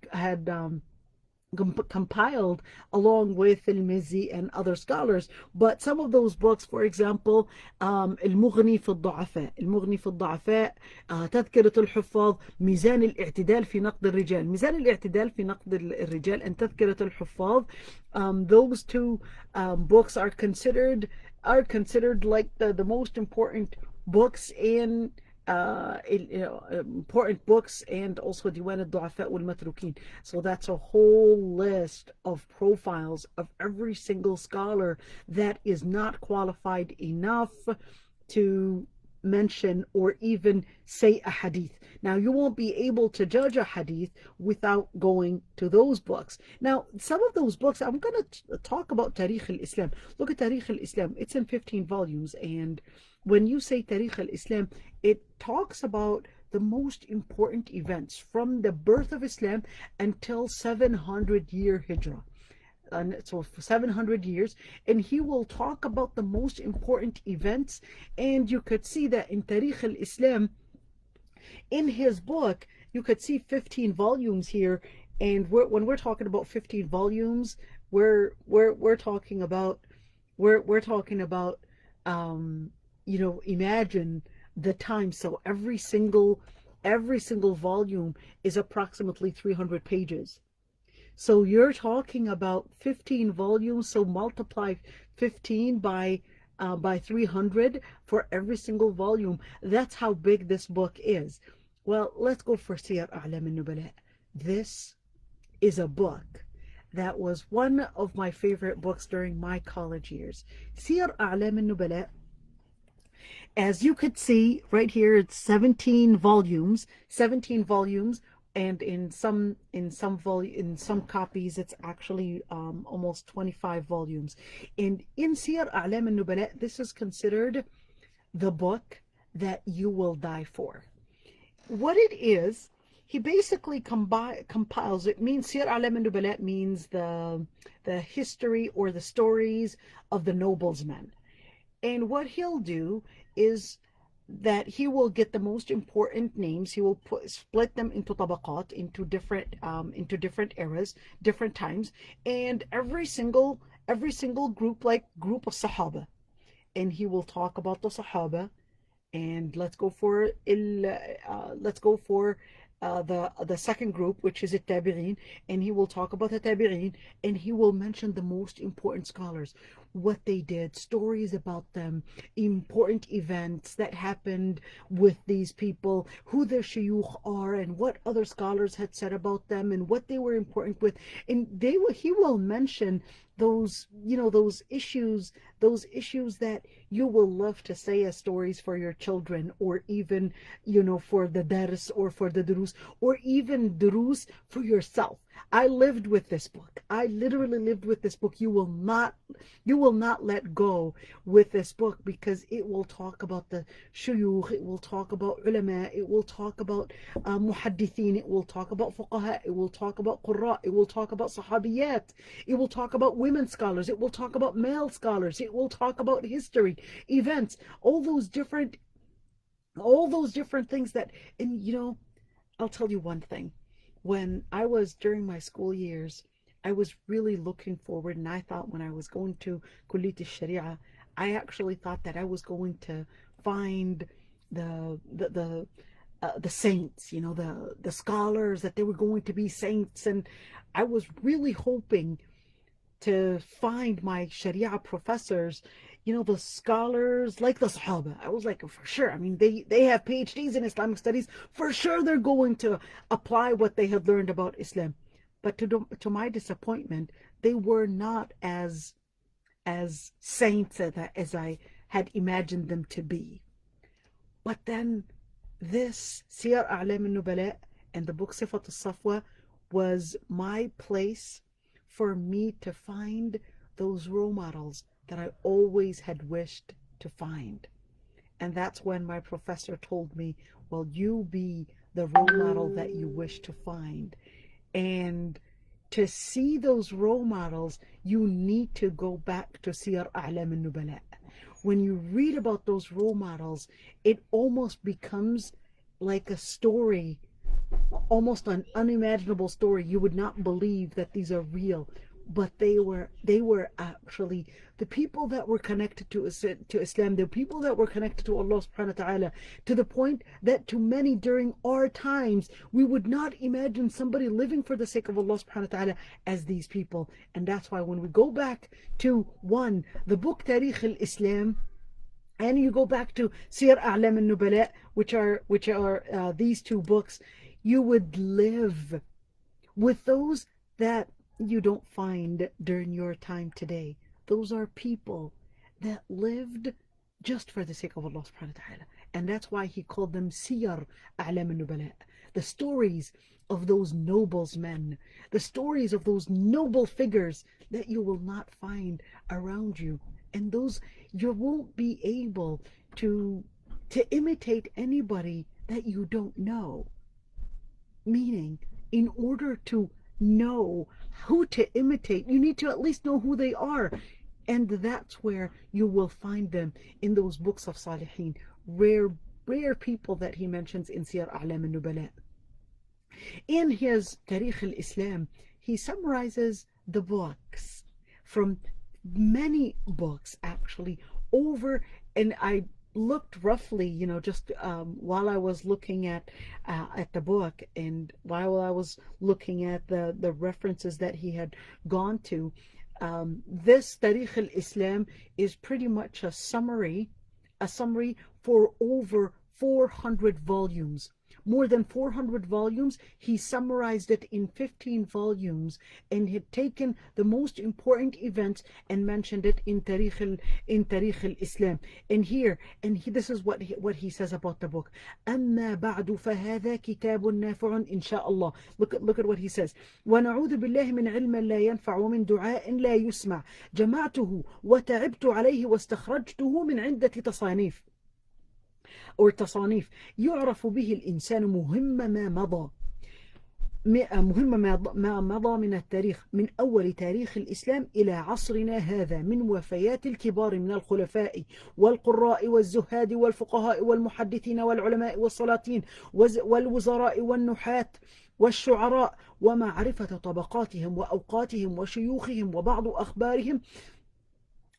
compiled along with Al-Mizzi and other scholars. But some of those books, for example, المغني في الضعفاء المغني في الضعفاء تذكرة الحفاظ، ميزان الاعتدال في نقد الرجال، ميزان الاعتدال في نقد الرجال and تذكرة الحفاظ. Those two books are considered like the most important books in important books, and also Diwan al-Du'afa wal-Matrukin. So that's a whole list of profiles of every single scholar that is not qualified enough to mention or even say a hadith. Now, you won't be able to judge a hadith without going to those books. Now, some of those books, I'm going to talk about Tariq Al-Islam. Look at Tariq Al-Islam. It's in 15 volumes, and when you say Tariq Al-Islam, it talks about the most important events from the birth of Islam until 700-year Hijrah. And so for 700 years, and he will talk about the most important events. And you could see that in Tariq Al-Islam, in his book, you could see 15 volumes here. And when we're talking about 15 volumes, we're talking about imagine the time. So every single volume is approximately 300 pages. So you're talking about 15 volumes. So multiply 15 by 300 for every single volume. That's how big this book is. Well, let's go for Siyar A'lam al-Nubala. This is a book that was one of my favorite books during my college years. Siyar A'lam al-Nubala, as you could see right here, it's 17 volumes, and in some copies it's actually almost 25 volumes. And in Siyar A'lam al-Nubala, this is considered the book that you will die for. What it is, he basically compiles it. Means Siyar A'lam al-Nubala means the history or the stories of the noblesmen. And what he'll do is that he will get the most important names. He will split them into tabaqat, into different eras, different times, and every single group, like group of Sahaba, and he will talk about the Sahaba. And let's go for the second group, which is the Tabi'in, and he will talk about the Tabi'in, and he will mention the most important scholars, what they did, stories about them, important events that happened with these people, who their shuyukh are, and what other scholars had said about them, and what they were important with. And he will mention those issues that you will love to say as stories for your children, or even for the dars or for the durus, or even durus for yourself. I lived with this book. I literally lived with this book. You will not let go with this book, because it will talk about the shuyukh, it will talk about ulama, it will talk about muhaddithin, it will talk about fuqaha, it will talk about qurra, it will talk about sahabiyat, it will talk about women scholars, it will talk about male scholars, it will talk about history, events, all those different things that. And I'll tell you one thing. When I was during my school years, I was really looking forward, and I thought when I was going to Kulliyat al-Sharia, I actually thought that I was going to find the saints, the scholars, that they were going to be saints. And I was really hoping to find my Sharia professors, the scholars like the Sahaba. I was like, for sure. I mean, they have PhDs in Islamic studies. For sure, they're going to apply what they had learned about Islam. But to my disappointment, they were not as saints as I had imagined them to be. But then this Siyar A'lam al-Nubala and the book Sifat al-Safwa was my place for me to find those role models that I always had wished to find. And that's when my professor told me, well, you be the role model that you wish to find. And to see those role models, you need to go back to Siyar A'lam al-Nubala. When you read about those role models, it almost becomes like a story, almost an unimaginable story. You would not believe that these are real, but they were actually the people that were connected to Islam, the people that were connected to Allah subhanahu wa ta'ala, to the point that to many during our times we would not imagine somebody living for the sake of Allah subhanahu wa ta'ala as these people. And that's why when we go back to the book Tariq Al-Islam, and you go back to Siyar A'lam al-Nubala, which are these two books, you would live with those that you don't find during your time today. Those are people that lived just for the sake of Allah subhanahu wa ta'ala. And that's why he called them Siyar A'lam al-Nubala. The stories of those nobles men, the stories of those noble figures that you will not find around you. And those, you won't be able to imitate anybody that you don't know. Meaning, in order to know who to imitate, you need to at least know who they are. And that's where you will find them in those books of Salihin, rare people that he mentions in Siyar A'lam al-Nubala. In his Tariq Al-Islam, he summarizes the books from many books actually over, and I looked roughly, just while I was looking at the book, and while I was looking at the references that he had gone to, this Tariq Al-Islam is pretty much a summary for over 400 volumes. More than 400 volumes. He summarized it in 15 volumes and had taken the most important events and mentioned it in Tariq Al-Islam. And this is what he says about the book. أما بعد فهذا كتاب نافع إن شاء الله. Look at what he says. ونعوذ بالله من علم لا ينفع ومن دعاء لا يسمع جمعته وتعبت عليه واستخرجته من عدة تصانيف يعرف به الإنسان مهم ما مضى من التاريخ، من أول تاريخ الإسلام إلى عصرنا هذا، من وفيات الكبار من الخلفاء والقراء والزهاد والفقهاء والمحدثين والعلماء والسلاطين والوزراء والنحاة والشعراء، ومعرفة طبقاتهم وأوقاتهم وشيوخهم وبعض أخبارهم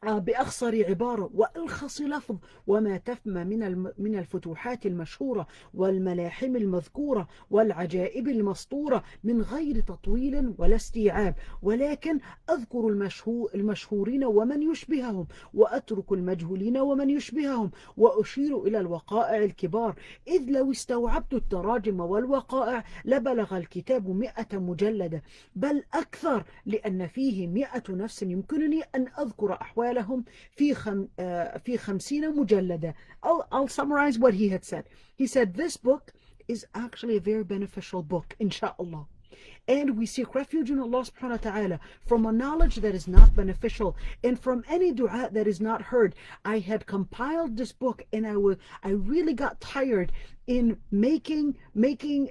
بأخصر عبارة وألخص لفظ، وما تفهم من الفتوحات المشهورة والملاحم المذكورة والعجائب المسطورة من غير تطويل ولا استيعاب، ولكن أذكر المشهورين ومن يشبههم وأترك المجهولين ومن يشبههم، وأشير إلى الوقائع الكبار، إذ لو استوعبت التراجم والوقائع لبلغ الكتاب 100 مجلدة بل أكثر، لأن فيه 100 نفس يمكنني أن أذكر أحوال لهم في 50 مجلدة. I'll summarize what he had said. He said this book is actually a very beneficial book, inshallah. And we seek refuge in Allah subhanahu wa ta'ala from a knowledge that is not beneficial and from any dua that is not heard. I had compiled this book and I really got tired in making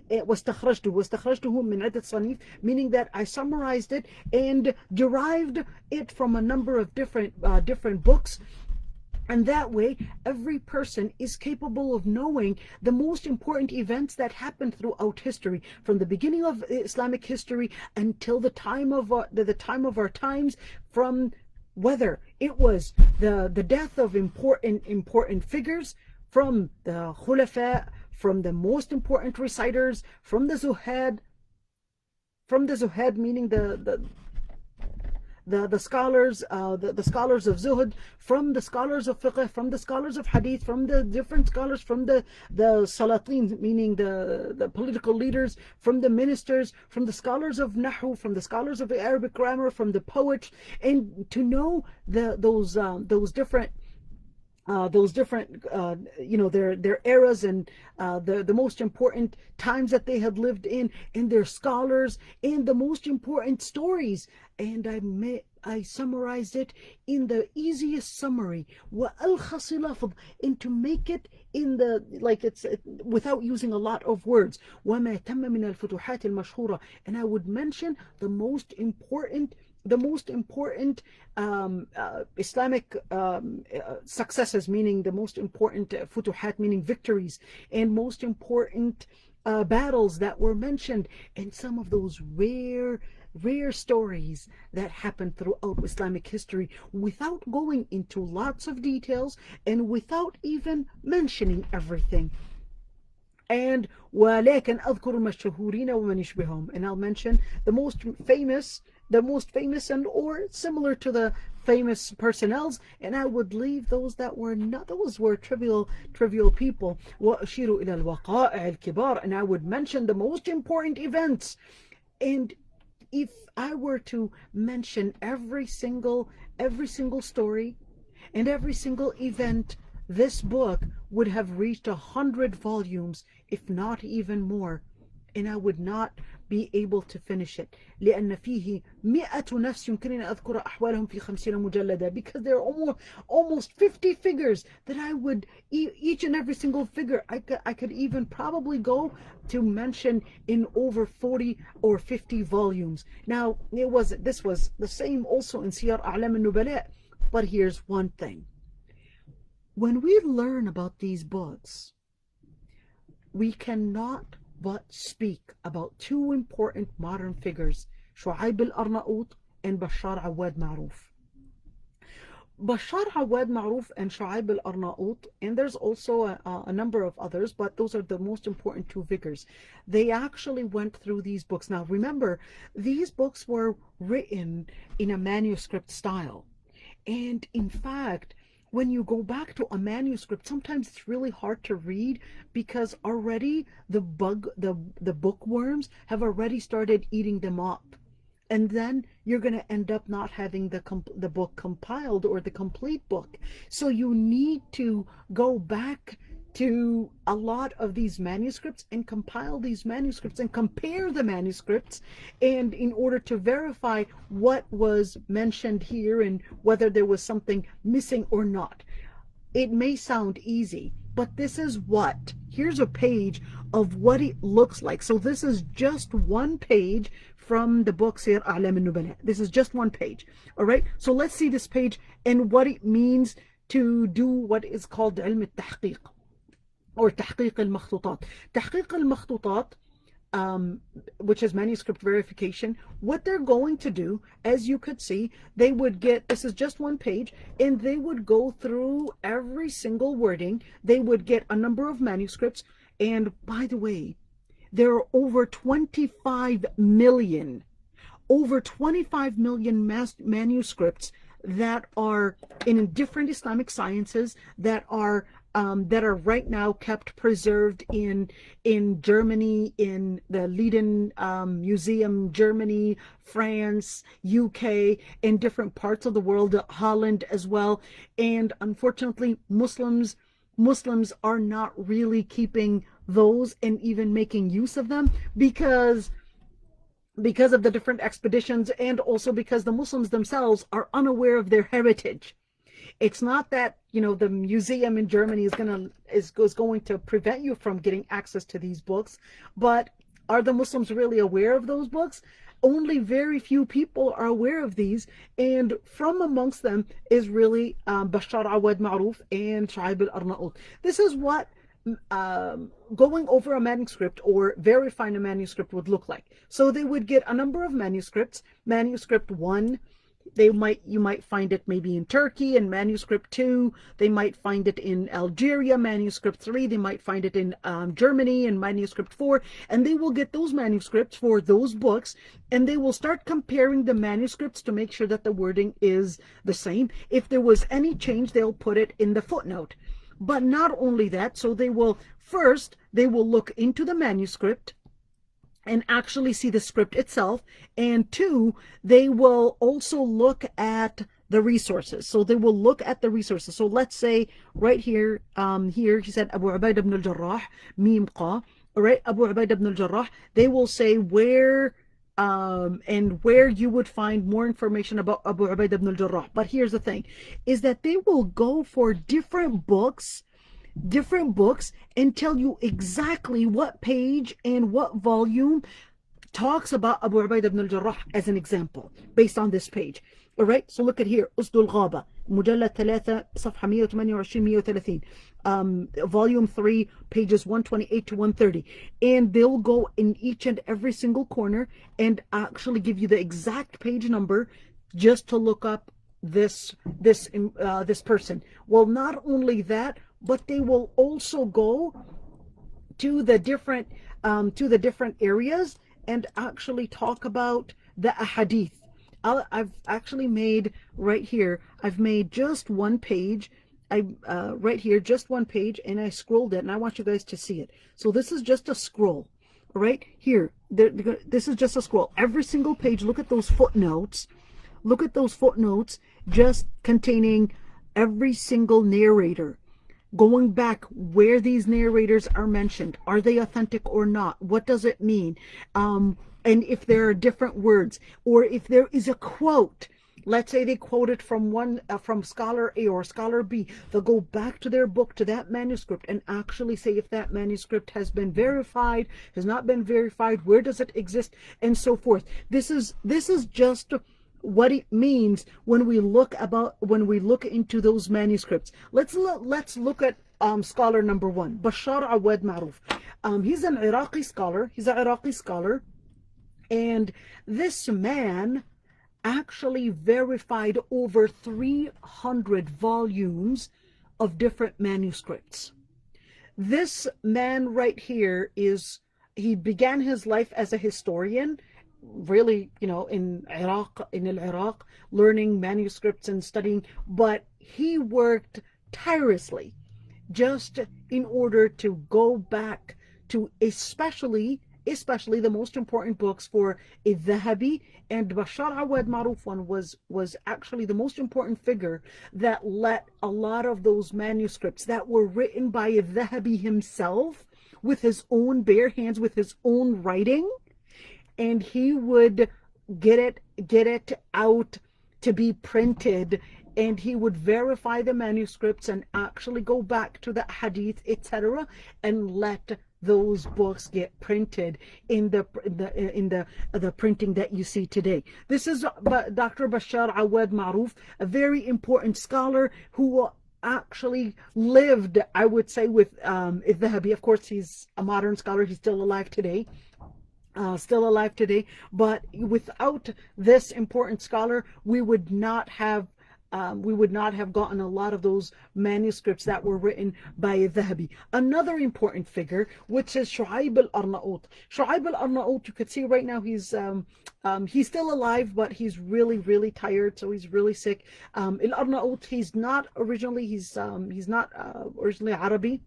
it واستخرجته من عدة صنيف, meaning that I summarized it and derived it from a number of different books. And that way, every person is capable of knowing the most important events that happened throughout history, from the beginning of Islamic history until the time of our times, from whether it was the death of important figures, from the khulafa, from the most important reciters, from the zuhad, meaning the scholars, the scholars of zuhud, from the scholars of fiqh, from the scholars of hadith, from the different scholars, from the salatin, meaning the political leaders, from the ministers, from the scholars of nahu, from the scholars of Arabic grammar, from the poets, and to know those different their eras and the most important times that they had lived in, and their scholars, and the most important stories. And I summarized it in the easiest summary, وألخص لفظ, and to make it in the, like it's without using a lot of words. وما تم من الفتوحات المشهورة, and I would mention the most important Islamic successes, meaning the most important futuhat, meaning victories, and most important battles that were mentioned, and some of those rare stories that happened throughout Islamic history, without going into lots of details and without even mentioning everything. And ولكن أذكر المشهورين ومن يشبههم, and I'll mention the most famous and or similar to the famous personnels, and I would leave those that were not, those were trivial people. وأشير إلى الوقائع الكبار, and I would mention the most important events. And if I were to mention every single story and every single event, this book would have reached 100 volumes, if not even more, and I would not be able to finish it. لأن فيه 100 نفس يمكنني أذكر أحوالهم في 50 مجلدة, because there are almost 50 figures that I would, each and every single figure I could even probably go to mention in over 40 or 50 volumes. Now this was the same also in Siyar A'lam al-Nubala. But here's one thing: when we learn about these books, we cannot but speak about two important modern figures, Shu'aib al-Arnaout and Bashar Awadmarov. Bashar Awadmarov and Shu'aib al-Arnaout, and there's also a number of others, but those are the most important two figures. They actually went through these books. Now remember, these books were written in a manuscript style, and in fact, when you go back to a manuscript, sometimes it's really hard to read, because already the bookworms have already started eating them up, and then you're going to end up not having the book compiled, or the complete book. So you need to go back to a lot of these manuscripts and compile these manuscripts and compare the manuscripts, and in order to verify what was mentioned here and whether there was something missing or not. It may sound easy, but this is here's a page of what it looks like. So this is just one page from the book Siyar A'lam al-Nubala. This is just one page. All right, so let's see this page and what it means to do what is called علم التحقيق, or تحقيق المخطوطات. تحقيق المخطوطات, which is manuscript verification. What they're going to do, as you could see, they would get, this is just one page, and they would go through every single wording. They would get a number of manuscripts, and by the way, there are over 25 million manuscripts that are in different Islamic sciences that are right now kept preserved in Germany, in the Leiden Museum, Germany, France, UK, in different parts of the world, Holland as well. And unfortunately, Muslims are not really keeping those and even making use of them, because of the different expeditions, and also because the Muslims themselves are unaware of their heritage. It's not that, the museum in Germany is going to prevent you from getting access to these books, but are the Muslims really aware of those books? Only very few people are aware of these, and from amongst them is really Bashar Awadmarov and Shu'aib al-Arnaout. This is what going over a manuscript or verifying a manuscript would look like. So they would get a number of manuscripts. Manuscript 1, you might find it maybe in Turkey, and manuscript 2 they might find it in Algeria, manuscript 3 they might find it in Germany, and manuscript 4, and they will get those manuscripts for those books, and they will start comparing the manuscripts to make sure that the wording is the same. If there was any change, they'll put it in the footnote. But not only that, so they will look into the manuscript and actually see the script itself, and 2, they will also look at the resources. So they will look at the resources. So let's say right here, he said Abu Ubaid ibn al-Jarrah, Mim Qa. All right, Abu Ubaid ibn al-Jarrah. They will say where and where you would find more information about Abu Ubaid ibn al-Jarrah. But here's the thing, is that they will go for different books and tell you exactly what page and what volume talks about Abu Ubaid ibn al-Jarrah as an example based on this page. All right, so look at here, أسد الغابة مجلد 3 صفحة 128 130, volume 3 pages 128 to 130, and they'll go in each and every single corner and actually give you the exact page number just to look up this person. Well, not only that, but they will also go to the different areas and actually talk about the ahadith. I've actually made right here, I've made just one page. Right here, just one page, and I scrolled it, and I want you guys to see it. So this is just a scroll. Right here, this is just a scroll. Every single page, look at those footnotes. Look at those footnotes, just containing every single narrator, going back where these narrators are mentioned. Are they authentic or not? What does it mean? And if there are different words, or if there is a quote, let's say they quoted from scholar A or scholar B, they'll go back to their book, to that manuscript, and actually say if that manuscript has been verified, has not been verified, where does it exist, and so forth. This is just what it means when we look into those manuscripts. Let's look at scholar number 1, Bashar Awadmarov. He's an Iraqi scholar. And this man actually verified over 300 volumes of different manuscripts. This man right here he began his life as a historian, really, in Iraq, learning manuscripts and studying, but he worked tirelessly just in order to go back to especially the most important books for Al-Dhahabi, and Bashar Awadmarov one was actually the most important figure that let a lot of those manuscripts that were written by Al-Dhahabi himself with his own bare hands, with his own writing, and he would get it out to be printed, and he would verify the manuscripts and actually go back to the hadith, etc., and let those books get printed in the printing that you see today. This is Dr. Bashar Awadmarov, a very important scholar who actually lived, I would say, with Al-Dhahabi. Of course, he's a modern scholar. He's still alive today. But without this important scholar, we would not have gotten a lot of those manuscripts that were written by Dhahabi. Another important figure, which is Shu'aib al-Arnaut. Shu'aib al-Arnaut, you could see right now he's still alive, but he's really, really tired, so he's really sick. Al-Arnaut, he's not originally Arabi.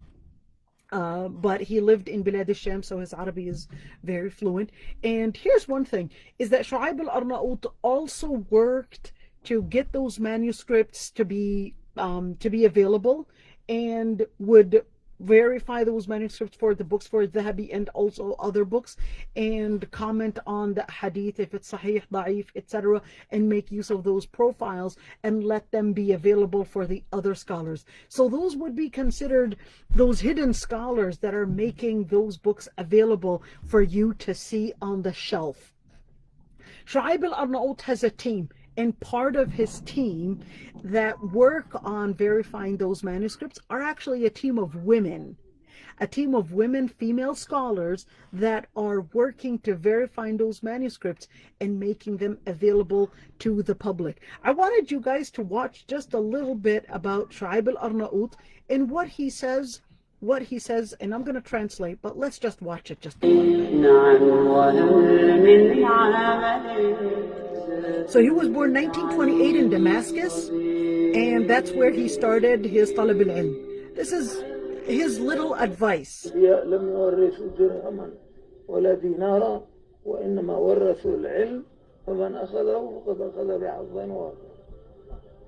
But he lived in Bilad al-Sham, so his Arabic is very fluent. And here's one thing, is that Shu'aib al-Arnaut also worked to get those manuscripts to be available, and would verify those manuscripts for the books for Dhahabi and also other books, and comment on the hadith, if it's sahih, da'if, etc., and make use of those profiles and let them be available for the other scholars. So those would be considered those hidden scholars that are making those books available for you to see on the shelf. Shu'aib al-Arnaut has a team, and part of his team that work on verifying those manuscripts are actually a team of women, female scholars that are working to verify those manuscripts and making them available to the public. I wanted you guys to watch just a little bit about Shu'aib al-Arnaut and what he says, and I'm going to translate, but let's just watch it just a little bit. So he was born 1928 in Damascus, and that's where he started his talab al-ilm. This is his little advice. لم يورثوا درهما ولا دينارا وإنما ورثوا العلم فمن أخذه فقد أخذ بحظ وافر.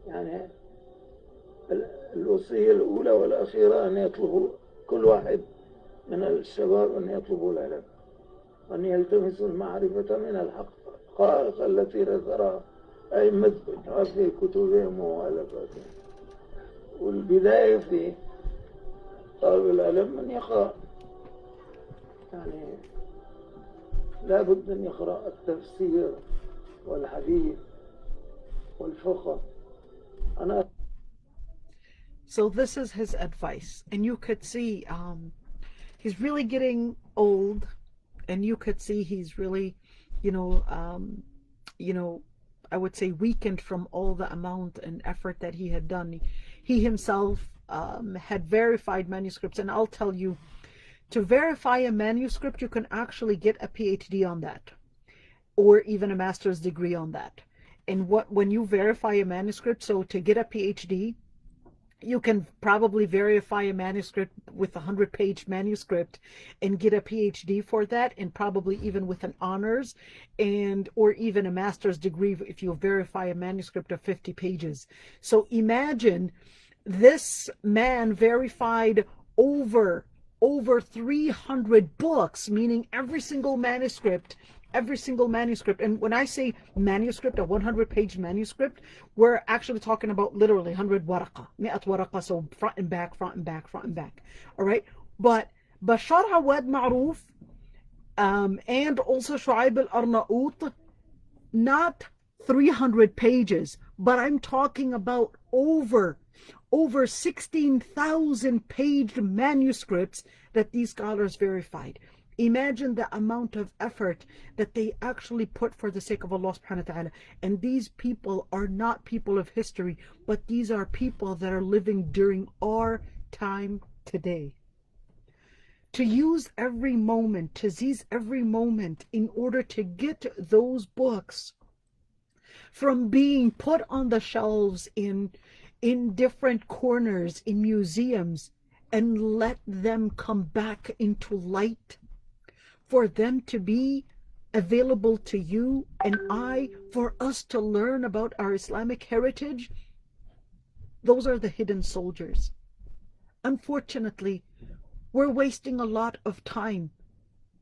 يعني الوصية الأولى والأخيرة أن يطلبوا كل واحد من الشباب أن يطلبوا العلم أن يلتمسوا المعرفة من الحقائق التي ذكرها أئمتنا في كتبهم ومؤلفاتهم. والبداية في طالب العلم من يقرأ، يعني لا بد أن يقرأ التفسير والحديث والفقه. So this is his advice, and you could see he's really getting old, and you could see he's really, you know, I would say weakened from all the amount and effort that he had done. He himself had verified manuscripts, and I'll tell you, to verify a manuscript, you can actually get a PhD on that, or even a master's degree on that. And when you verify a manuscript, so to get a PhD, you can probably verify a manuscript with a 100-page manuscript and get a PhD for that, and probably even with an honors, or even a master's degree if you verify a manuscript of 50 pages. So imagine this man verified over 300 books, meaning every single manuscript. And when I say manuscript, a 100-page manuscript, we're actually talking about literally 100 waraqah, 100 waraqah, so front and back. All right, but Bashar Awadmarov and also Shu'aib al-Arnaout, not 300 pages, but I'm talking about over 16,000 page manuscripts that these scholars verified. Imagine the amount of effort that they actually put for the sake of Allah subhanahu wa ta'ala. And these people are not people of history, but these are people that are living during our time today. To use every moment, to seize every moment in order to get those books from being put on the shelves in different corners in museums, and let them come back into light, for them to be available to you and I, for us to learn about our Islamic heritage. Those are the hidden soldiers. Unfortunately, we're wasting a lot of time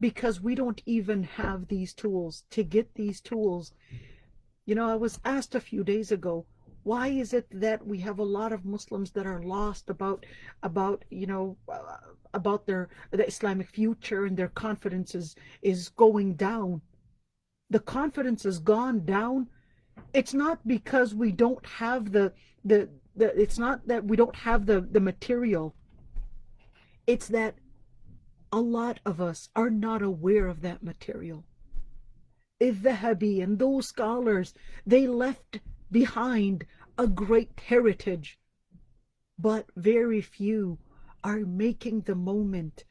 because we don't even have these tools. To get these tools, I was asked a few days ago, why is it that we have a lot of Muslims that are lost about the Islamic future, and their confidence is going down? The confidence has gone down. It's not because we don't have it's not that we don't have the material. It's that a lot of us are not aware of that material. Al-Dhahabi and those scholars, they left behind a great heritage, but very few are making the moment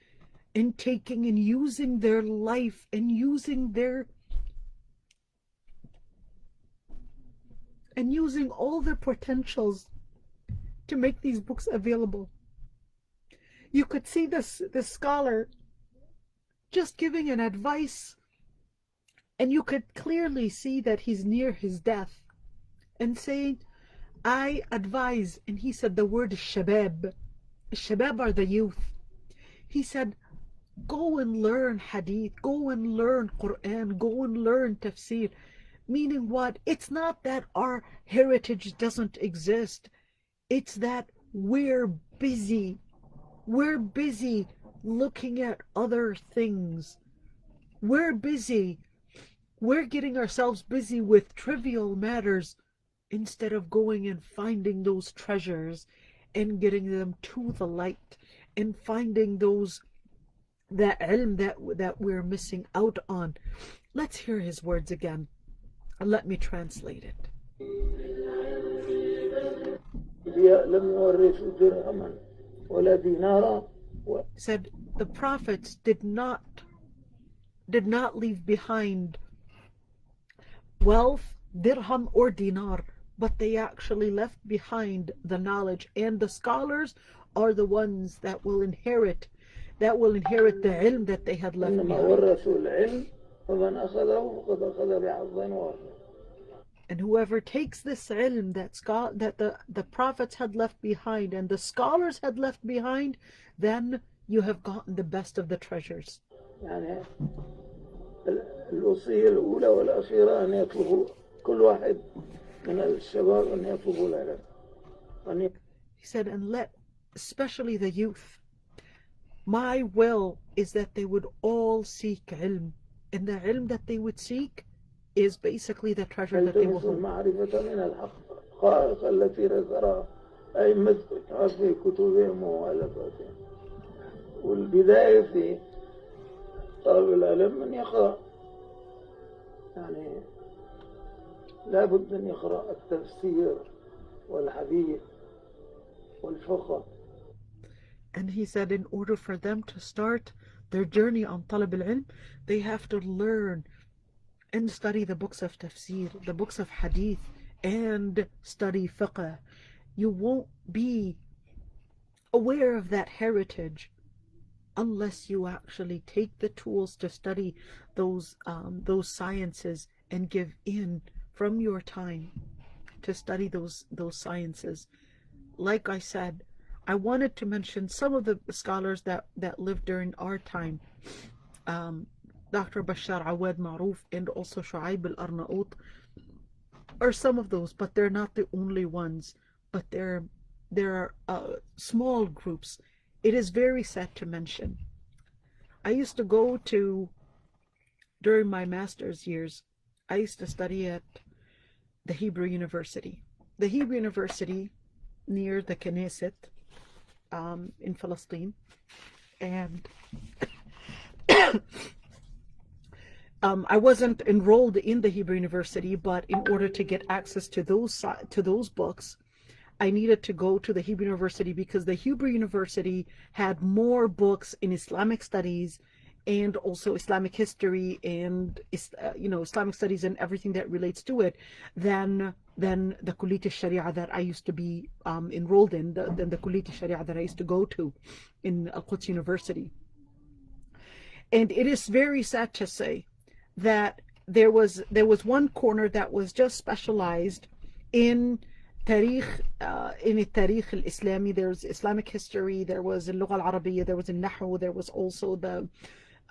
and taking and using their life and using all their potentials to make these books available. You could see this scholar just giving an advice, and you could clearly see that he's near his death, and saying, I advise, and he said the word shabab. Shabab are the youth. He said, go and learn hadith, go and learn Quran, go and learn tafsir. Meaning what? It's not that our heritage doesn't exist. It's that we're busy. We're busy looking at other things. We're busy. We're getting ourselves busy with trivial matters instead of going and finding those treasures and getting them to the light, and finding that ilm that we're missing out on. Let's hear his words again. Let me translate it. He said the prophets did not leave behind wealth, dirham or dinar, but they actually left behind the knowledge, and the scholars are the ones that will inherit the ilm that they had left behind. And whoever takes this ilm that the prophets had left behind and the scholars had left behind, then you have gotten the best of the treasures. الوصية الأولى والأخيرة أن يطلبوا كل واحد من الشباب أن يطلبوا العلم. He said, and let especially the youth, my will is that they would all seek ilm, and the ilm that they would seek is basically the treasure that they will hold. المعرفة من الحقائق التي ذكرها أئمة في كتبهم ومؤلفاتهم. والبداية في طالب العلم من يقرأ، يعني لابد أن يقرأ التفسير والحديث والفقه. And he said, in order for them to start their journey on talab al-ilm, they have to learn and study the books of tafsir, the books of hadith, and study fiqh. You won't be aware of that heritage unless you actually take the tools to study those sciences and give in from your time to study those sciences. Like I said, I wanted to mention some of the scholars that lived during our time. Dr. Bashar Awadmarov and also Shu'aib al-Arnaout are some of those, but they're not the only ones. But there are small groups. It is very sad to mention. I used to go to, during my master's years, I used to study at the Hebrew University. The Hebrew University near the Knesset in Palestine. And I wasn't enrolled in the Hebrew University, but in order to get access to those books, I needed to go to the Hebrew University because the Hebrew University had more books in Islamic studies and also Islamic history and Islamic studies and everything that relates to it than the Kulliyat al-Sharia that I used to be enrolled in, than the Kulliyat al-Sharia that I used to go to in Al-Quds University. And it is very sad to say that there was one corner that was just specialized in Tariq Al-Islami. There's Islamic history, there was Al-Lugha Al-Arabiya, there was Al-Nahu, there was also the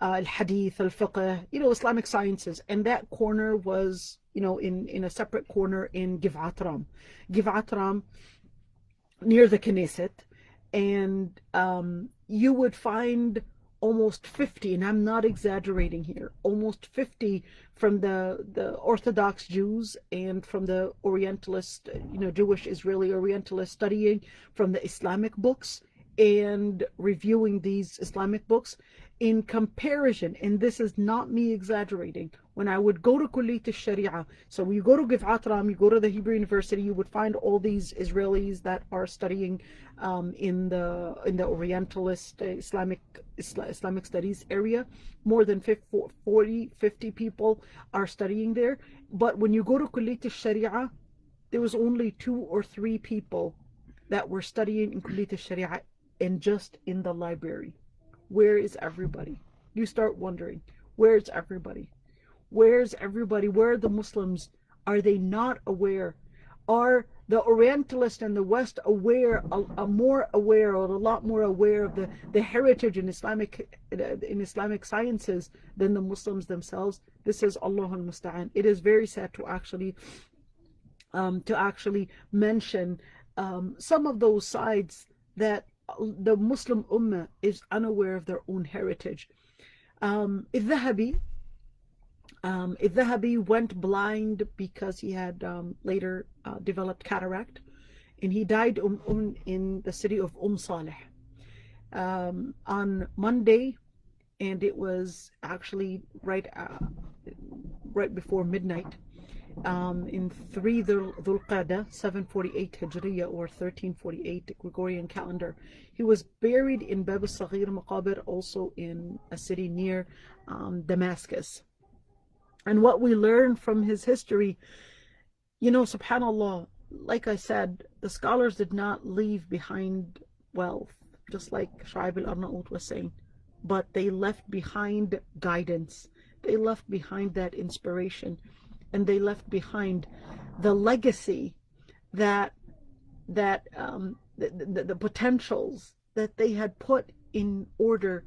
Al-Hadith, Al-Fiqh, Islamic sciences. And that corner was, in a separate corner in Givat Ram, near the Knesset. And you would find almost 50, and I'm not exaggerating here, almost 50 from the Orthodox Jews and from the Orientalist, Jewish Israeli Orientalists studying from the Islamic books and reviewing these Islamic books. In comparison, and this is not me exaggerating, when I would go to Kulliyat al-Sharia, so when you go to Givat Ram, you go to the Hebrew University, you would find all these Israelis that are studying in the Orientalist Islamic studies area. More than 50 people are studying there. But when you go to Kulliyat al-Sharia, there was only 2 or 3 people that were studying in Kulliyat al-Sharia and just in the library. Where is everybody? You start wondering, where's everybody? Where's everybody? Where are the Muslims? Are they not aware? Are the Orientalists and the West aware, more aware, or a lot more aware of the heritage in Islamic sciences than the Muslims themselves? This is Allahul Musta'an. It is very sad to actually mention some of those sides that the Muslim Ummah is unaware of their own heritage. Al-Dhahabi went blind because he had later developed cataract, and he died in the city of Saleh on Monday, and it was actually right before midnight. In 3 Dhul Qa'dah, 748 Hijriya or 1348 Gregorian calendar. He was buried in Bab al-Saghir Maqabir, also in a city near Damascus. And what we learn from his history, subhanAllah, like I said, the scholars did not leave behind wealth, just like Shu'aib al-Arnaout was saying, but they left behind guidance. They left behind that inspiration. And they left behind the legacy that the potentials that they had put in order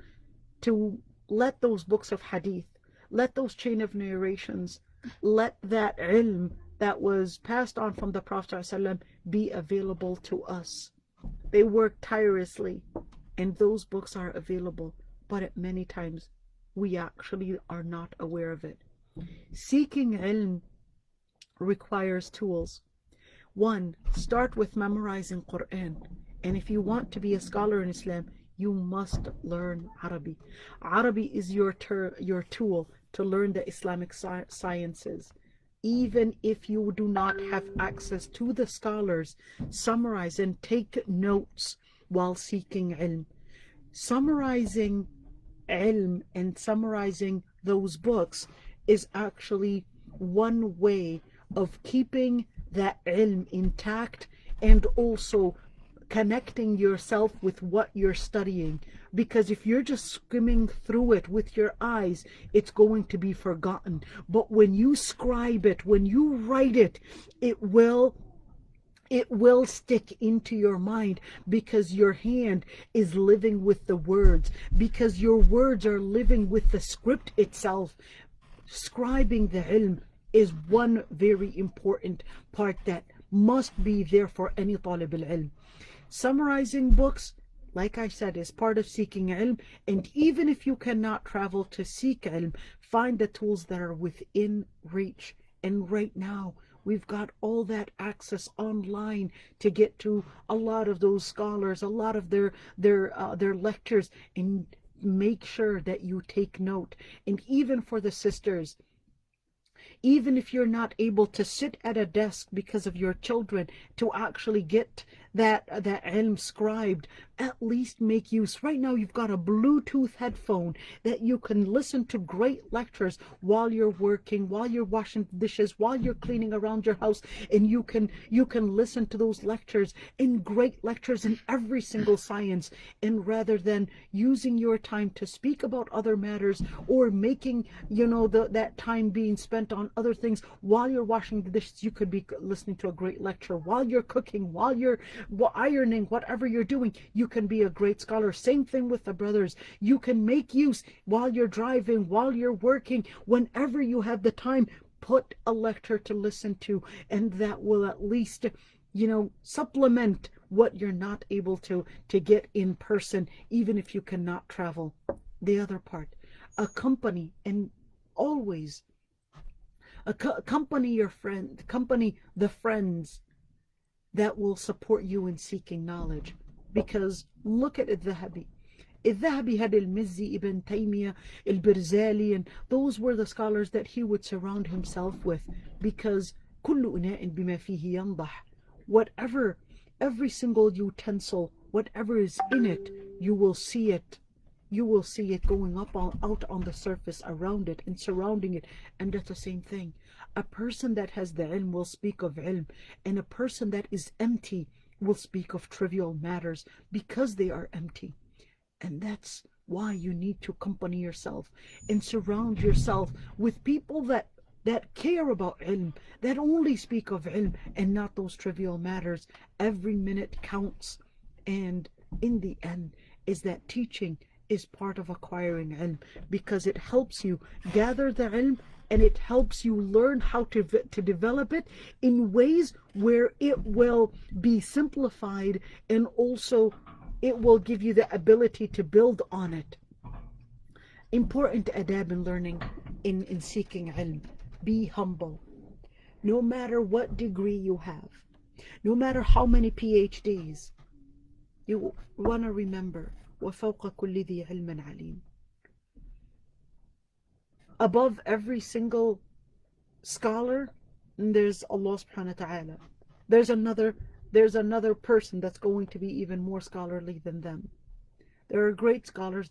to let those books of hadith, let those chain of narrations, let that ilm that was passed on from the Prophet ﷺ be available to us. They worked tirelessly, and those books are available, but at many times we actually are not aware of it. Seeking ilm requires tools. One, start with memorizing Quran. And if you want to be a scholar in Islam, you must learn Arabic. Arabic is your tool to learn the Islamic sciences. Even if you do not have access to the scholars, summarize and take notes while seeking ilm. Summarizing ilm and summarizing those books is actually one way of keeping that ilm intact and also connecting yourself with what you're studying. Because if you're just skimming through it with your eyes, it's going to be forgotten. But when you scribe it, when you write it, it will stick into your mind, because your hand is living with the words, because your words are living with the script itself. Scribing the ilm is one very important part that must be there for any talib al-ilm. Summarizing books, like I said, is part of seeking ilm. And even if you cannot travel to seek ilm, find the tools that are within reach. And right now, we've got all that access online to get to a lot of those scholars, a lot of their lectures, and make sure that you take note. And even for the sisters, even if you're not able to sit at a desk because of your children to actually get that ilm scribed, at least make use. Right now you've got a Bluetooth headphone that you can listen to great lectures while you're working, while you're washing dishes, while you're cleaning around your house, and you can listen to those lectures, in great lectures in every single science. And rather than using your time to speak about other matters, or making that time being spent on other things while you're washing the dishes, you could be listening to a great lecture while you're cooking, while you're ironing, whatever you're doing. You can be a great scholar. Same thing with the brothers. You can make use while you're driving, while you're working, whenever you have the time. Put a lecture to listen to, and that will at least supplement what you're not able to get in person, even if you cannot travel. The other part, accompany, and always accompany your friend, accompany the friends that will support you in seeking knowledge. Because look at الذهبي had al-Mizzi, Ibn Taymiyyah, al-Birzali, and those were the scholars that he would surround himself with. Because كل إناء بما فيه ينضح, whatever, every single utensil, whatever is in it, you will see it going up out on the surface, around it and surrounding it. And that's the same thing. A person that has the ilm will speak of ilm, and a person that is empty will speak of trivial matters, because they are empty. And that's why you need to accompany yourself and surround yourself with people that care about ilm, that only speak of ilm and not those trivial matters. Every minute counts. And in the end, is that teaching is part of acquiring ilm, because it helps you gather the ilm, and it helps you learn how to develop it in ways where it will be simplified, and also it will give you the ability to build on it. Important adab in learning, in seeking ilm. Be humble. No matter what degree you have, no matter how many PhDs, you want to remember, وَفَوْقَ كُلِّ ذِي عِلْمٍ عَلِيمٍ. Above every single scholar, there's Allah subhanahu wa ta'ala. There's another person that's going to be even more scholarly than them. There are great scholars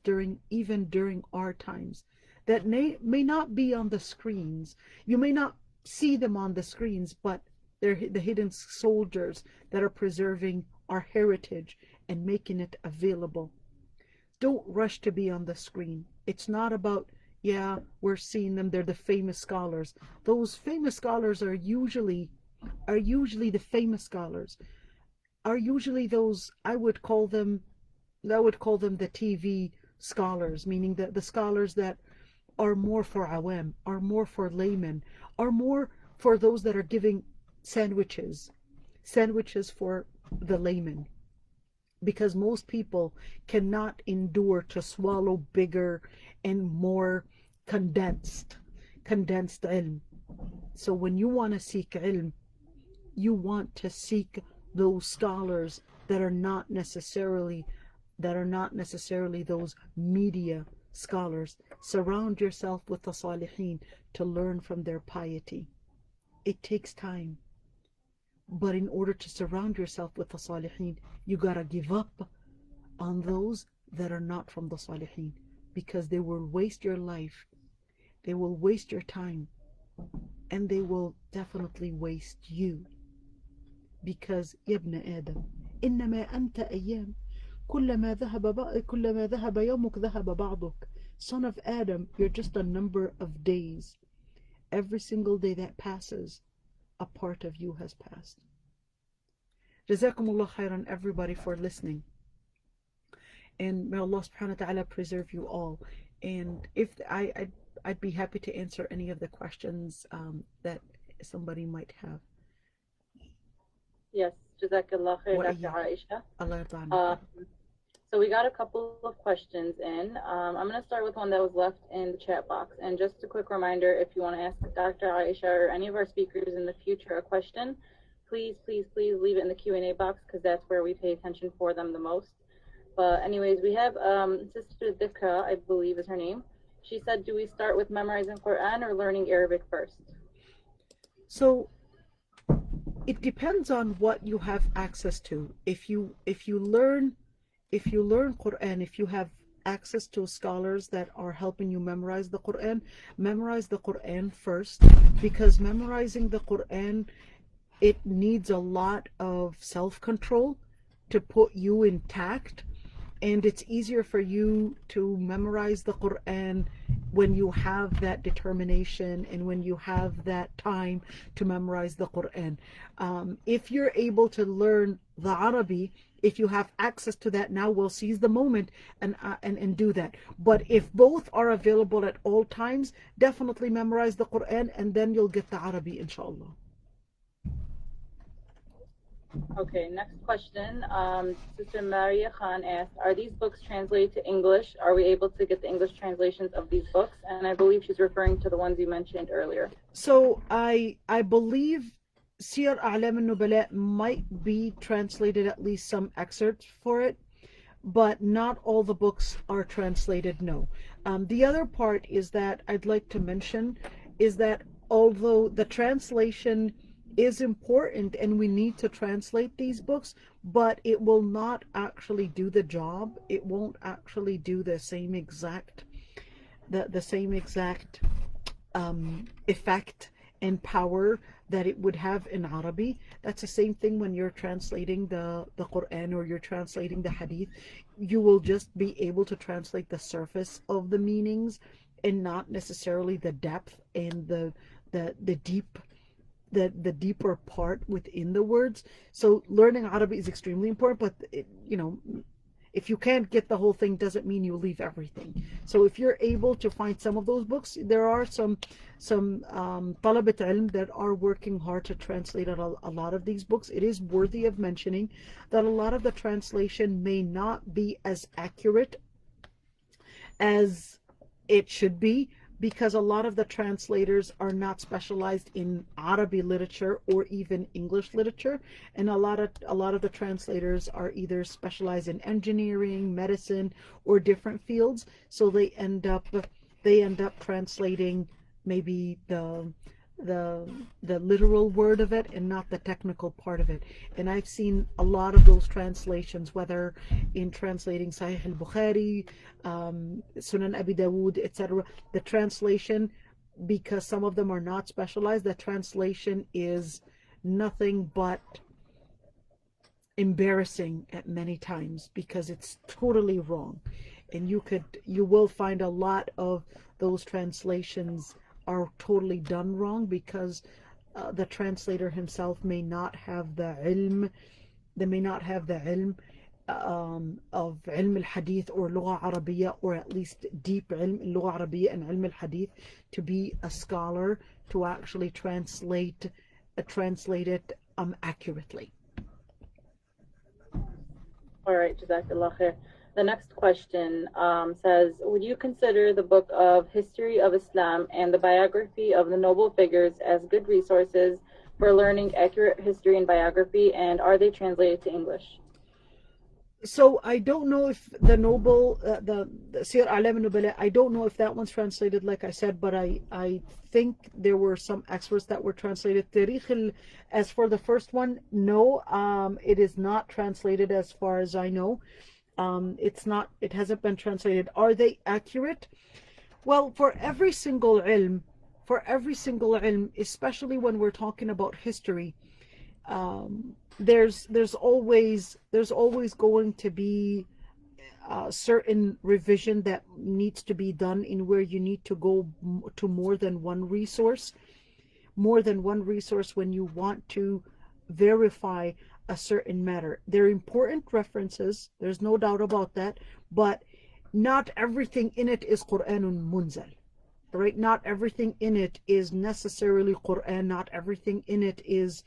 even during our times that may not be on the screens. You may not see them on the screens, but they're the hidden soldiers that are preserving our heritage and making it available. Don't rush to be on the screen. It's not about, yeah, we're seeing them, they're the famous scholars. Those famous scholars are usually the famous scholars, are usually those, I would call them the TV scholars, meaning the scholars that are more for awam, are more for laymen, are more for those that are giving sandwiches for the laymen, because most people cannot endure to swallow bigger and more condensed ilm. So when you want to seek ilm, you want to seek those scholars that are not necessarily those media scholars. Surround yourself with the salihin to learn from their piety. It takes time, but in order to surround yourself with the salihin, you gotta give up on those that are not from the salihin, because they will waste your life, they will waste your time, and they will definitely waste you. Because يا Adam, إنما أنت أيام كلما ذهب يومك ذهب بعضك. Son of Adam, you're just a number of days. Every single day that passes, a part of you has passed. Jazakumullah khairan, everybody, for listening. And may Allah subhanahu wa ta'ala preserve you all. And if I'd be happy to answer any of the questions that somebody might have. Yes, Jazakallah khair, Dr. Aysha. Allah So we got a couple of questions in. I'm going to start with one that was left in the chat box. And just a quick reminder, if you want to ask Dr. Aysha or any of our speakers in the future a question, please leave it in the Q&A box, because that's where we pay attention for them the most. But anyways, we have Sister Dikha, I believe is her name. She said, do we start with memorizing Quran or learning Arabic first? So it depends on what you have access to. If you learn Quran, if you have access to scholars that are helping you memorize the Quran first, because memorizing the Quran, it needs a lot of self-control to put you intact, and it's easier for you to memorize the Quran when you have that determination and when you have that time to memorize the Quran. If you're able to learn the Arabi, if you have access to that now, we'll seize the moment and do that. But if both are available at all times, definitely memorize the Quran, and then you'll get the Arabi, inshallah. Okay, next question. Sister Maria Khan asked, are these books translated to English? Are we able to get the English translations of these books? And I believe she's referring to the ones you mentioned earlier. So I believe Siyar A'lam al-Nubala might be translated, at least some excerpts for it, but not all the books are translated, no. The other part is that I'd like to mention is that although the translation is important and we need to translate these books, but it will not actually do the job. It won't actually do the same exact effect and power that it would have in Arabic. That's the same thing when you're translating the Quran or you're translating the Hadith. You will just be able to translate the surface of the meanings and not necessarily the depth and the deeper part within the words. So learning Arabic is extremely important, but if you can't get the whole thing, doesn't mean you leave everything. So if you're able to find some of those books, there are some talabat ilm that are working hard to translate a lot of these books. It is worthy of mentioning that a lot of the translation may not be as accurate as it should be, because a lot of the translators are not specialized in Arabic literature or even English literature, and a lot of the translators are either specialized in engineering, medicine, or different fields. So they end up translating maybe the literal word of it and not the technical part of it. And I've seen a lot of those translations, whether in translating Sahih al-Bukhari, Sunan Abi Dawood, etc. The translation, because some of them are not specialized, the translation is nothing but embarrassing at many times, because it's totally wrong. And you will find a lot of those translations are totally done wrong, because the translator himself may not have the ilm, علم الحديث or لغة عربية, or at least deep علم اللغة العربية and علم الحديث, to be a scholar to actually translate it accurately. All right, Jazakallah khair. The next question says, would you consider the book of History of Islam and the biography of the noble figures as good resources for learning accurate history and biography, and are they translated to English? So I don't know if the noble, the Sir A'lam Nubala, I don't know if that one's translated, like I said, but I think there were some experts that were translated. As for the first one, no, it is not translated as far as I know. It hasn't been translated. Are they accurate? Well, for every single ilm, especially when we're talking about history, there's always going to be certain revision that needs to be done in where you need to go to more than one resource when you want to verify a certain matter. They're important references, there's no doubt about that, but not everything in it is Qur'anun munzal, right? Not everything in it is necessarily Qur'an. Not everything in it is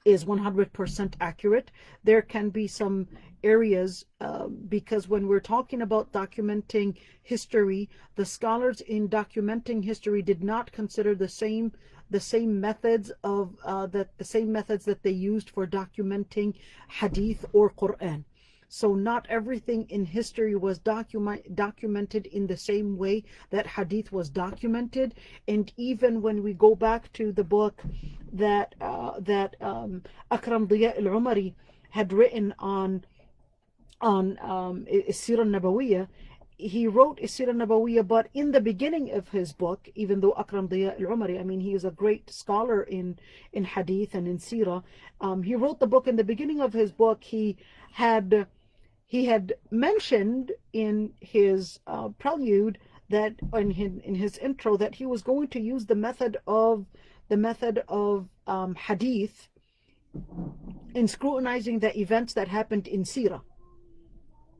100% accurate. There can be some areas, because when we're talking about documenting history, the scholars in documenting history did not consider the same methods that they used for documenting hadith or Quran. So not everything in history was documented in the same way that hadith was documented. And even when we go back to the book that Akram Diya al-Umari had written on Sirah Nabawiyya, he wrote Sirah Nabawiyya, but in the beginning of his book, even though Akram Diya al-Umari, I mean, he is a great scholar in hadith and in Sirah, he wrote the book. In the beginning of his book, he had mentioned in his prelude that in his intro that he was going to use the method of hadith in scrutinizing the events that happened in Sirah.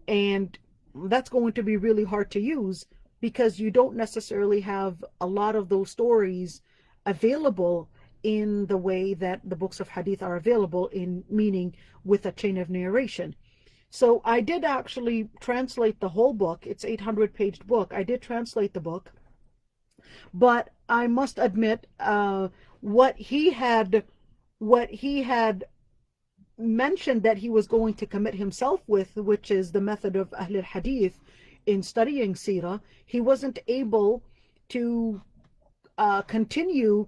And that's going to be really hard to use because you don't necessarily have a lot of those stories available in the way that the books of hadith are available, in meaning with a chain of narration. So I did actually translate the whole book. It's 800-page book. I did translate the book, but I must admit, what he had mentioned that he was going to commit himself with, which is the method of Ahl al-Hadith in studying Sirah, he wasn't able to continue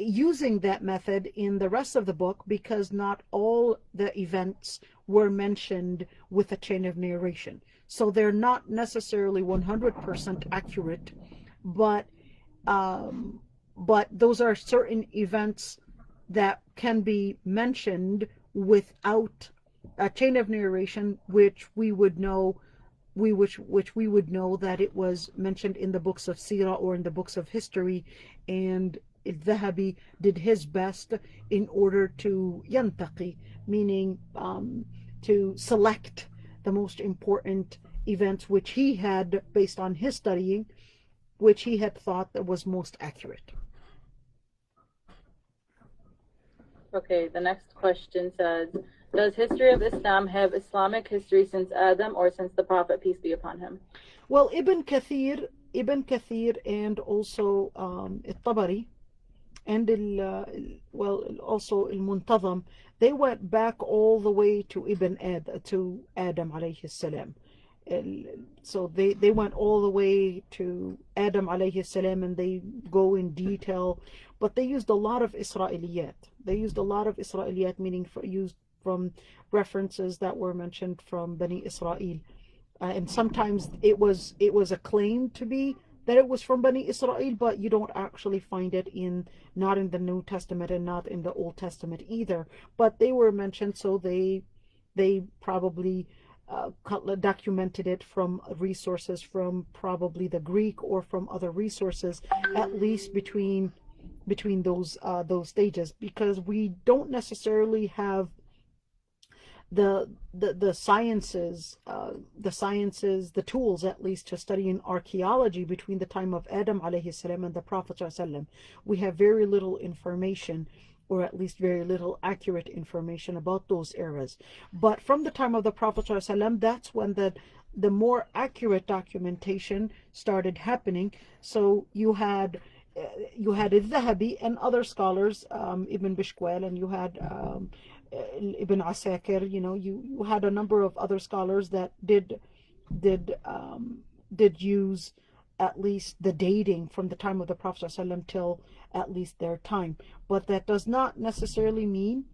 using that method in the rest of the book because not all the events were mentioned with a chain of narration. So they're not necessarily 100% accurate, but those are certain events that can be mentioned without a chain of narration, which we would know that it was mentioned in the books of Sirah or in the books of history, and Al-Dhahabi did his best in order to yantaqi, meaning to select the most important events which he had, based on his studying, which he had thought that was most accurate. Okay, the next question says, does History of Islam have Islamic history since Adam or since the Prophet, peace be upon him? Well, Ibn Kathir and also Al-Tabari and also Al-Muntazam, they went back all the way to Adam alayhi salam. So they went all the way to Adam alayhi salam, and they go in detail, but they used a lot of Israeliyat. Meaning used from references that were mentioned from Bani Israel. And sometimes it was a claim to be that it was from Bani Israel, but you don't actually find it not in the New Testament and not in the Old Testament either. But they were mentioned, so they probably documented it from resources from probably the Greek or from other resources, at least between those stages, because we don't necessarily have the sciences, the tools at least to studying archaeology between the time of Adam alayhi salam and the Prophet sallam, we have very little information, or at least very little accurate information about those eras. But from the time of the Prophet sallam, that's when the more accurate documentation started happening. So you had al-Dhahabi and other scholars, Ibn Bishkwal, and you had Ibn Asakir. You had a number of other scholars that did use at least the dating from the time of the Prophet ﷺ till at least their time. But that does not necessarily mean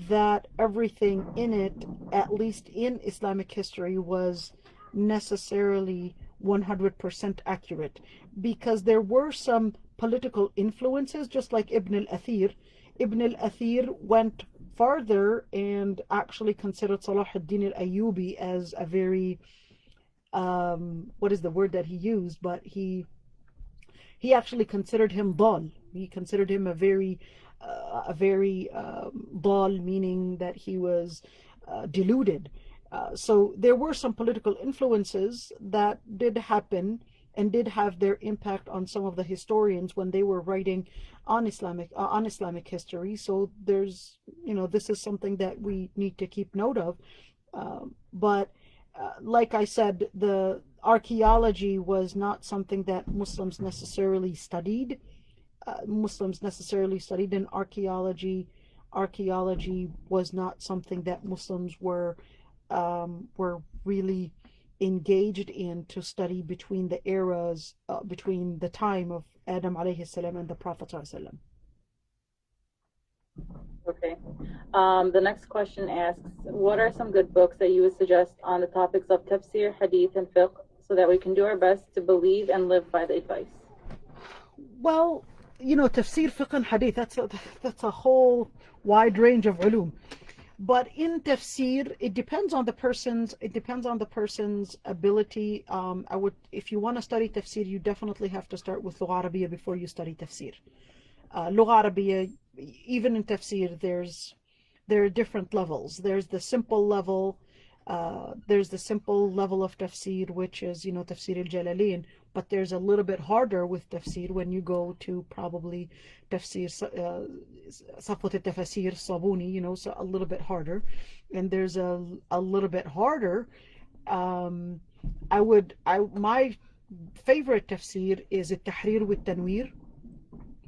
that everything in it, at least in Islamic history, was necessarily 100% accurate, because there were some political influences, just like Ibn al-Athir. Ibn al-Athir went farther and actually considered Salah ad-Din al-Ayyubi as a very, what is the word that he used, but he actually considered him dal. He considered him a very dal, meaning that he was deluded. So there were some political influences that did happen and did have their impact on some of the historians when they were writing on Islamic history. So there's, this is something that we need to keep note of. But like I said, the archaeology was not something that Muslims necessarily studied. And archaeology was not something that Muslims were really engaged in to study between the eras, between the time of Adam alayhi salam and the Prophet sallam. Okay. The next question asks, what are some good books that you would suggest on the topics of tafsir, hadith, and fiqh, so that we can do our best to believe and live by the advice? Well, tafsir, fiqh, and hadith, that's a whole wide range of ulum. But in tafsir, it depends on the person's ability. If you want to study tafsir, you definitely have to start with Lugha Arabiya before you study tafsir. Lugha Arabiya, even in tafsir, there are different levels. There's the simple level. There's the simple level of tafsir, which is, tafsir al-Jalalain. But there's a little bit harder with tafsir when you go to probably tafsir Safwat al-Tafasir Sabuni, so a little bit harder. And there's a little bit harder. My favorite tafsir is al-Tahrir wa-Tanwir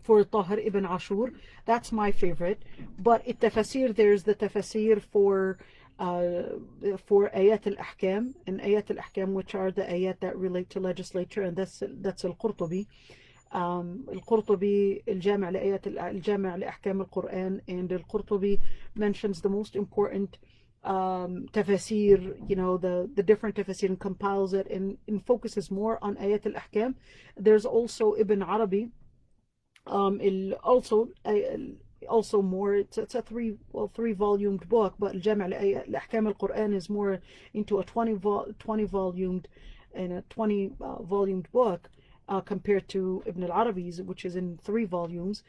for Tahir ibn Ashur. That's my favorite. But al-Tafasir, there's the tafasir for ayat al-ahkam, and ayat al-ahkam, which are the ayat that relate to legislature, and that's al-Qurtubi. Al-Qurtubi al-Jami' li-ahkam al-Quran, and al-Qurtubi mentions the most important tafasir, the different tafasir, and compiles it and focuses more on ayat al-ahkam. There's also Ibn Arabi, also more, it's a three-volumed book, but Al-Jami' li-Ahkam al-Quran is more into a 20-volumed book compared to Ibn al-Arabi's, which is in 3 volumes.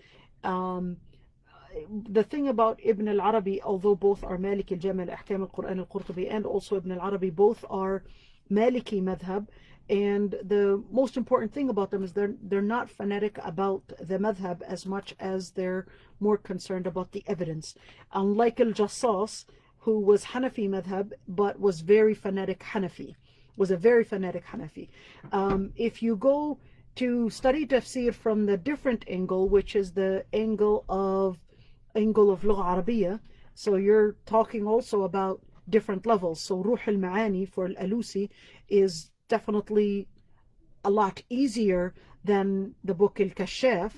The thing about Ibn al-Arabi, although both are Maliki, Al-Jami' li-Ahkam al-Quran al-Qurtubi, and also Ibn al-Arabi, both are Maliki madhab. And the most important thing about them is they're not fanatic about the madhab as much as they're more concerned about the evidence. Unlike Al-Jassas, who was Hanafi madhab but was a very fanatic Hanafi. If you go to study tafsir from the different angle, which is the angle of Lugha Arabiya, so you're talking also about different levels. So Ruh al-Ma'ani for Al-Alusi is definitely a lot easier than the book Al-Kashaf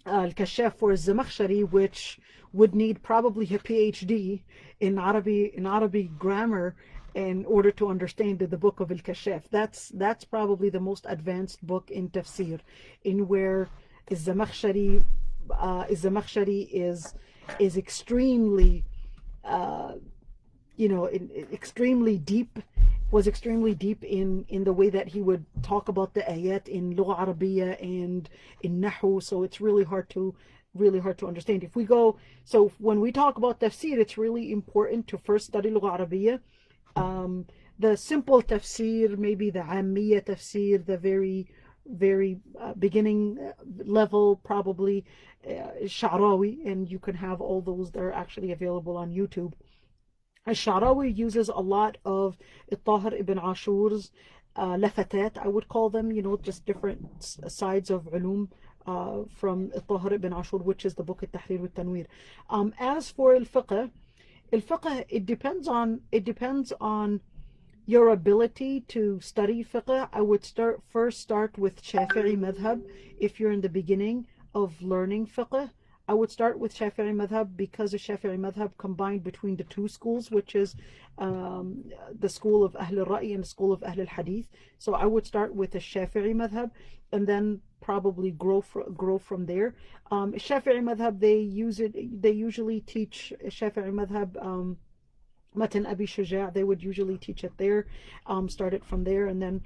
for Zamakhshari, which would need probably a PhD in Arabic grammar in order to understand the book of Al-Kashaf. That's probably the most advanced book in tafsir, in where Zamakhshari is extremely extremely deep, was extremely deep in the way that he would talk about the ayat in Lugha Arabiya and in Nahu. So it's really hard to really hard to understand. If we go, so when we talk about tafsir, it's really important to first study Lugha Arabiya. The simple tafsir, maybe the Ammiya tafsir, the very beginning level, probably Sha'rawi, and you can have all those that are actually available on YouTube. Sha'rawi uses a lot of Tahir ibn Ashur's lafatat, I would call them, just different sides of ulum from Tahir ibn Ashur, which is the book Al-Tahrir wa-Tanwir. As for al-fiqh, it depends on your ability to study fiqh. I would first start with Shafi'i madhab. If you're in the beginning of learning fiqh, I would start with Shafi'i madhab, because the Shafi'i madhab combined between the two schools, which is the school of Ahl al-Ra'i and the school of Ahl al-Hadith. So I would start with the Shafi'i madhab and then probably grow from there. Shafi'i madhab, they usually teach Shafi'i madhab Matan Abi Shuja', they would usually teach it there, start it from there, and then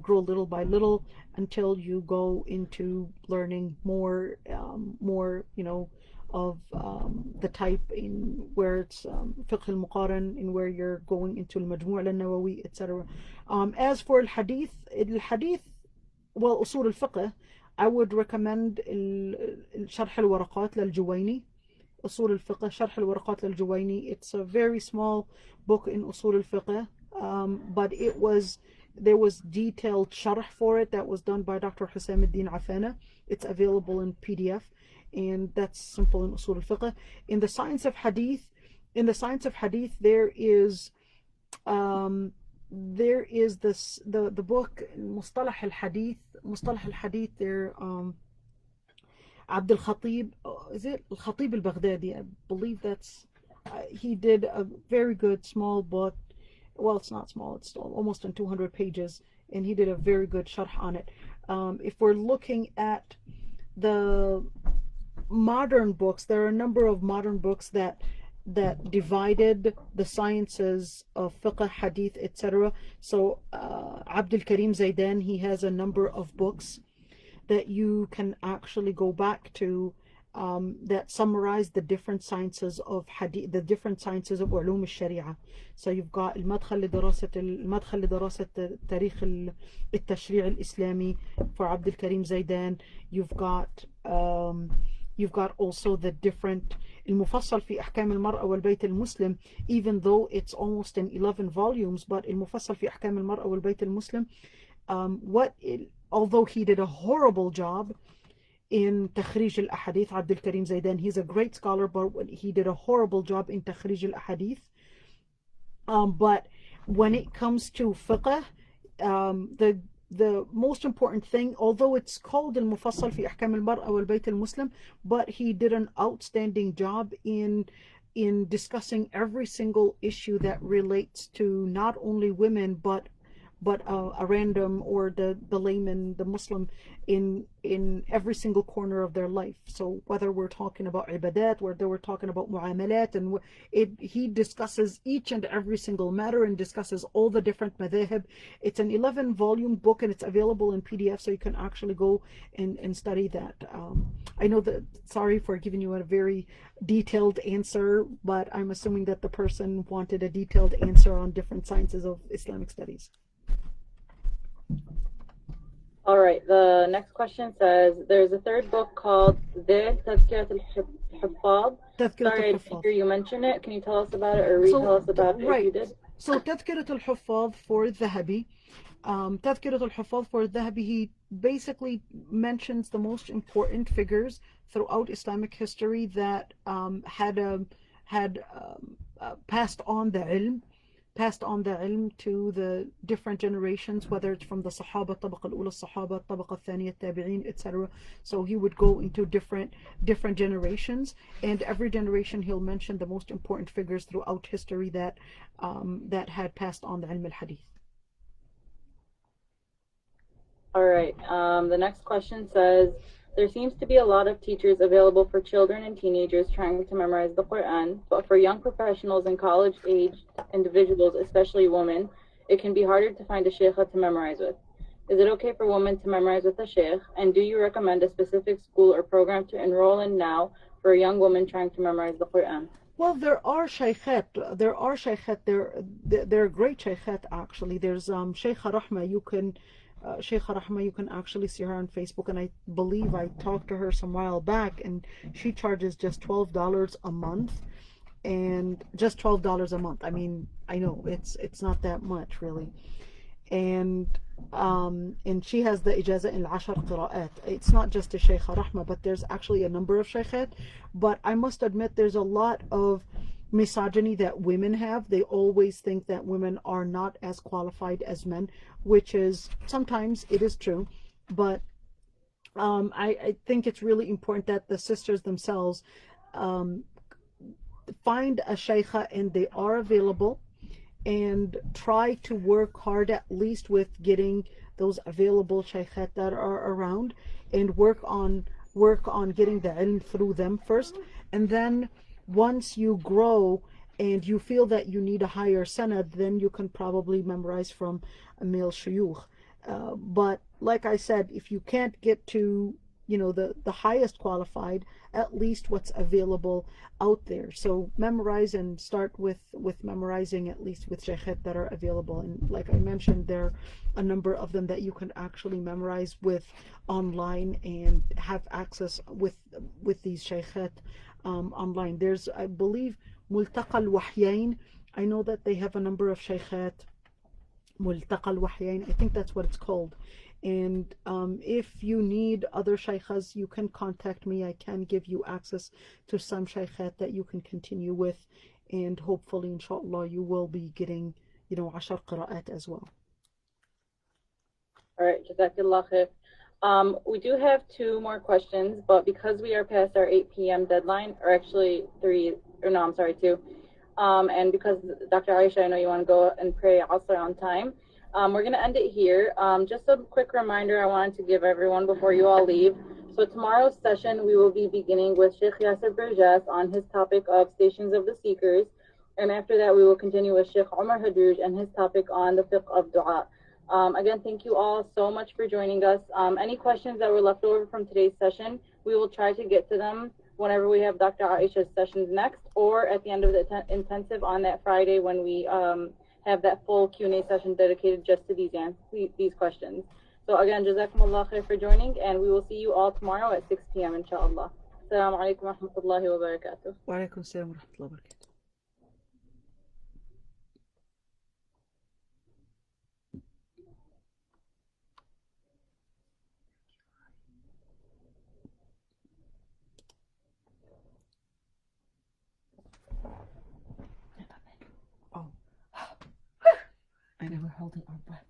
grow little by little until you go into learning more, of the type in where it's Fiqh al-Muqaran, in where you're going into al-Majmu' al-Nawawi, etc. As for al-Hadith, well, Usul al-Fiqh, I would recommend Sharh al-Waraqat lil-Juwayni. Usul al-Fiqh, Sharh al-Waraqat lil-Juwayni. It's a very small book in Usul al-Fiqh, but there was detailed sharh for it that was done by Dr. Hussam ad-Din Afana. It's available in PDF, and that's simple in Usul al-Fiqh. In the science of Hadith, there is this the book Mustalah al-Hadith there. Abdul Khatib, is it Al-Khatib al-Baghdadi? I believe that's, he did a very good small book. Well, it's not small, it's almost in 200 pages, and he did a very good sharh on it. If we're looking at the modern books, there are a number of modern books that divided the sciences of fiqh, hadith, etc. So Abdul Karim Zaidan, he has a number of books that you can actually go back to that summarize the different sciences of hadith, the different sciences of ulum al-sharia. So you've got المدخل لدراسة تاريخ التشريع الإسلامي for Abdul Karim Zaidan. You've got also the different المفصل في أحكام المرأة والبيت المسلم, even though it's almost in 11 volumes, but المفصل في أحكام المرأة والبيت المسلم, although he did a horrible job in Takhrij al-Ahadith, Abdul Karim Zaidan, he's a great scholar, but he did a horrible job in Takhrij al-Ahadith. But when it comes to fiqh, the most important thing, although it's called al-Mufassal fi Ahkam al-Mar'a wal-Bayt al-Muslim, but he did an outstanding job in discussing every single issue that relates to not only women, but a random, or the layman, the Muslim, in every single corner of their life. So whether we're talking about ibadat, whether we're talking about mu'amalat, and he discusses each and every single matter and discusses all the different madhahib. It's an 11-volume book, and it's available in PDF, so you can actually go and study that. I know that, sorry for giving you a very detailed answer, but I'm assuming that the person wanted a detailed answer on different sciences of Islamic studies. All right, the next question says, there's a third book called Tazkirat al-Huffaz. Sorry, I didn't hear you mention it. Can you tell us about it, or retell us about it if you did? So Tazkirat al-Huffaz for Dhahabi. Tazkirat al-Huffaz for Dhahabi, he basically mentions the most important figures throughout Islamic history that had passed on the ilm to the different generations, whether it's from the Sahaba, Tabaqa al-Ula Sahaba, Tabaqa al-Thaniya Tabi'in, etc. So he would go into different generations, and every generation he'll mention the most important figures throughout history that had passed on the ilm al-hadith. All right, the next question says, there seems to be a lot of teachers available for children and teenagers trying to memorize the Quran, but for young professionals and college-aged individuals, especially women, it can be harder to find a sheikha to memorize with. Is it okay for women to memorize with a sheikh? And do you recommend a specific school or program to enroll in now for a young woman trying to memorize the Quran? Well, there are shaykhat. There are shaykhat. They're great shaykhat actually. There's Shaykha Rahma. Shaykha Rahma. You can actually see her on Facebook, and I believe I talked to her some while back, and she charges just $12 a month, and just $12 a month. I mean, I know it's not that much really, and she has the ijaza in al-ashar qira'at. It's not just a Shaykha Rahma, but there's actually a number of shaykhat. But I must admit there's a lot of misogyny that women have. They always think that women are not as qualified as men, which is sometimes it is true, but I think it's really important that the sisters themselves um, find a shaykha, and they are available, and try to work hard at least with getting those available shaykhat that are around, and work on getting the ilm through them first. And then once you grow and you feel that you need a higher sanad, then you can probably memorize from a male shuyukh. But like I said, if you can't get to the highest qualified, at least what's available out there. So memorize, and start with memorizing at least with shaykhat that are available. And like I mentioned, there are a number of them that you can actually memorize with online and have access with these shaykhat online. There's, I believe, Multaqa al-Wahyain. I know that they have a number of shaykhat. Multaqa al-Wahyain, I think that's what it's called. And if you need other shaykhas, you can contact me. I can give you access to some shaykhat that you can continue with, and hopefully, inshallah, you will be getting, ashar qira'at as well. All right, Jazakallah khair. We do have 2 more questions, but because we are past our 8 p.m. deadline, or actually 2, and because Dr. Aysha, I know you want to go and pray Asr on time, we're going to end it here. Just a quick reminder I wanted to give everyone before you all leave. So tomorrow's session, we will be beginning with Sheikh Yasser Burjas on his topic of Stations of the Seekers. And after that, we will continue with Sheikh Omar Hadrouj and his topic on the fiqh of dua. Again, thank you all so much for joining us. Any questions that were left over from today's session, we will try to get to them whenever we have Dr. Aisha's sessions next, or at the end of the intensive on that Friday when we have that full Q&A session dedicated just to these questions. So again, Jazakumullah khair for joining, and we will see you all tomorrow at 6 p.m. inshallah. Assalamu alaikum wa rahmatullahi wa barakatuh. Wa alaikum assalam wa rahmatullahi wa barakatuh. Oh, I know we're holding our breath.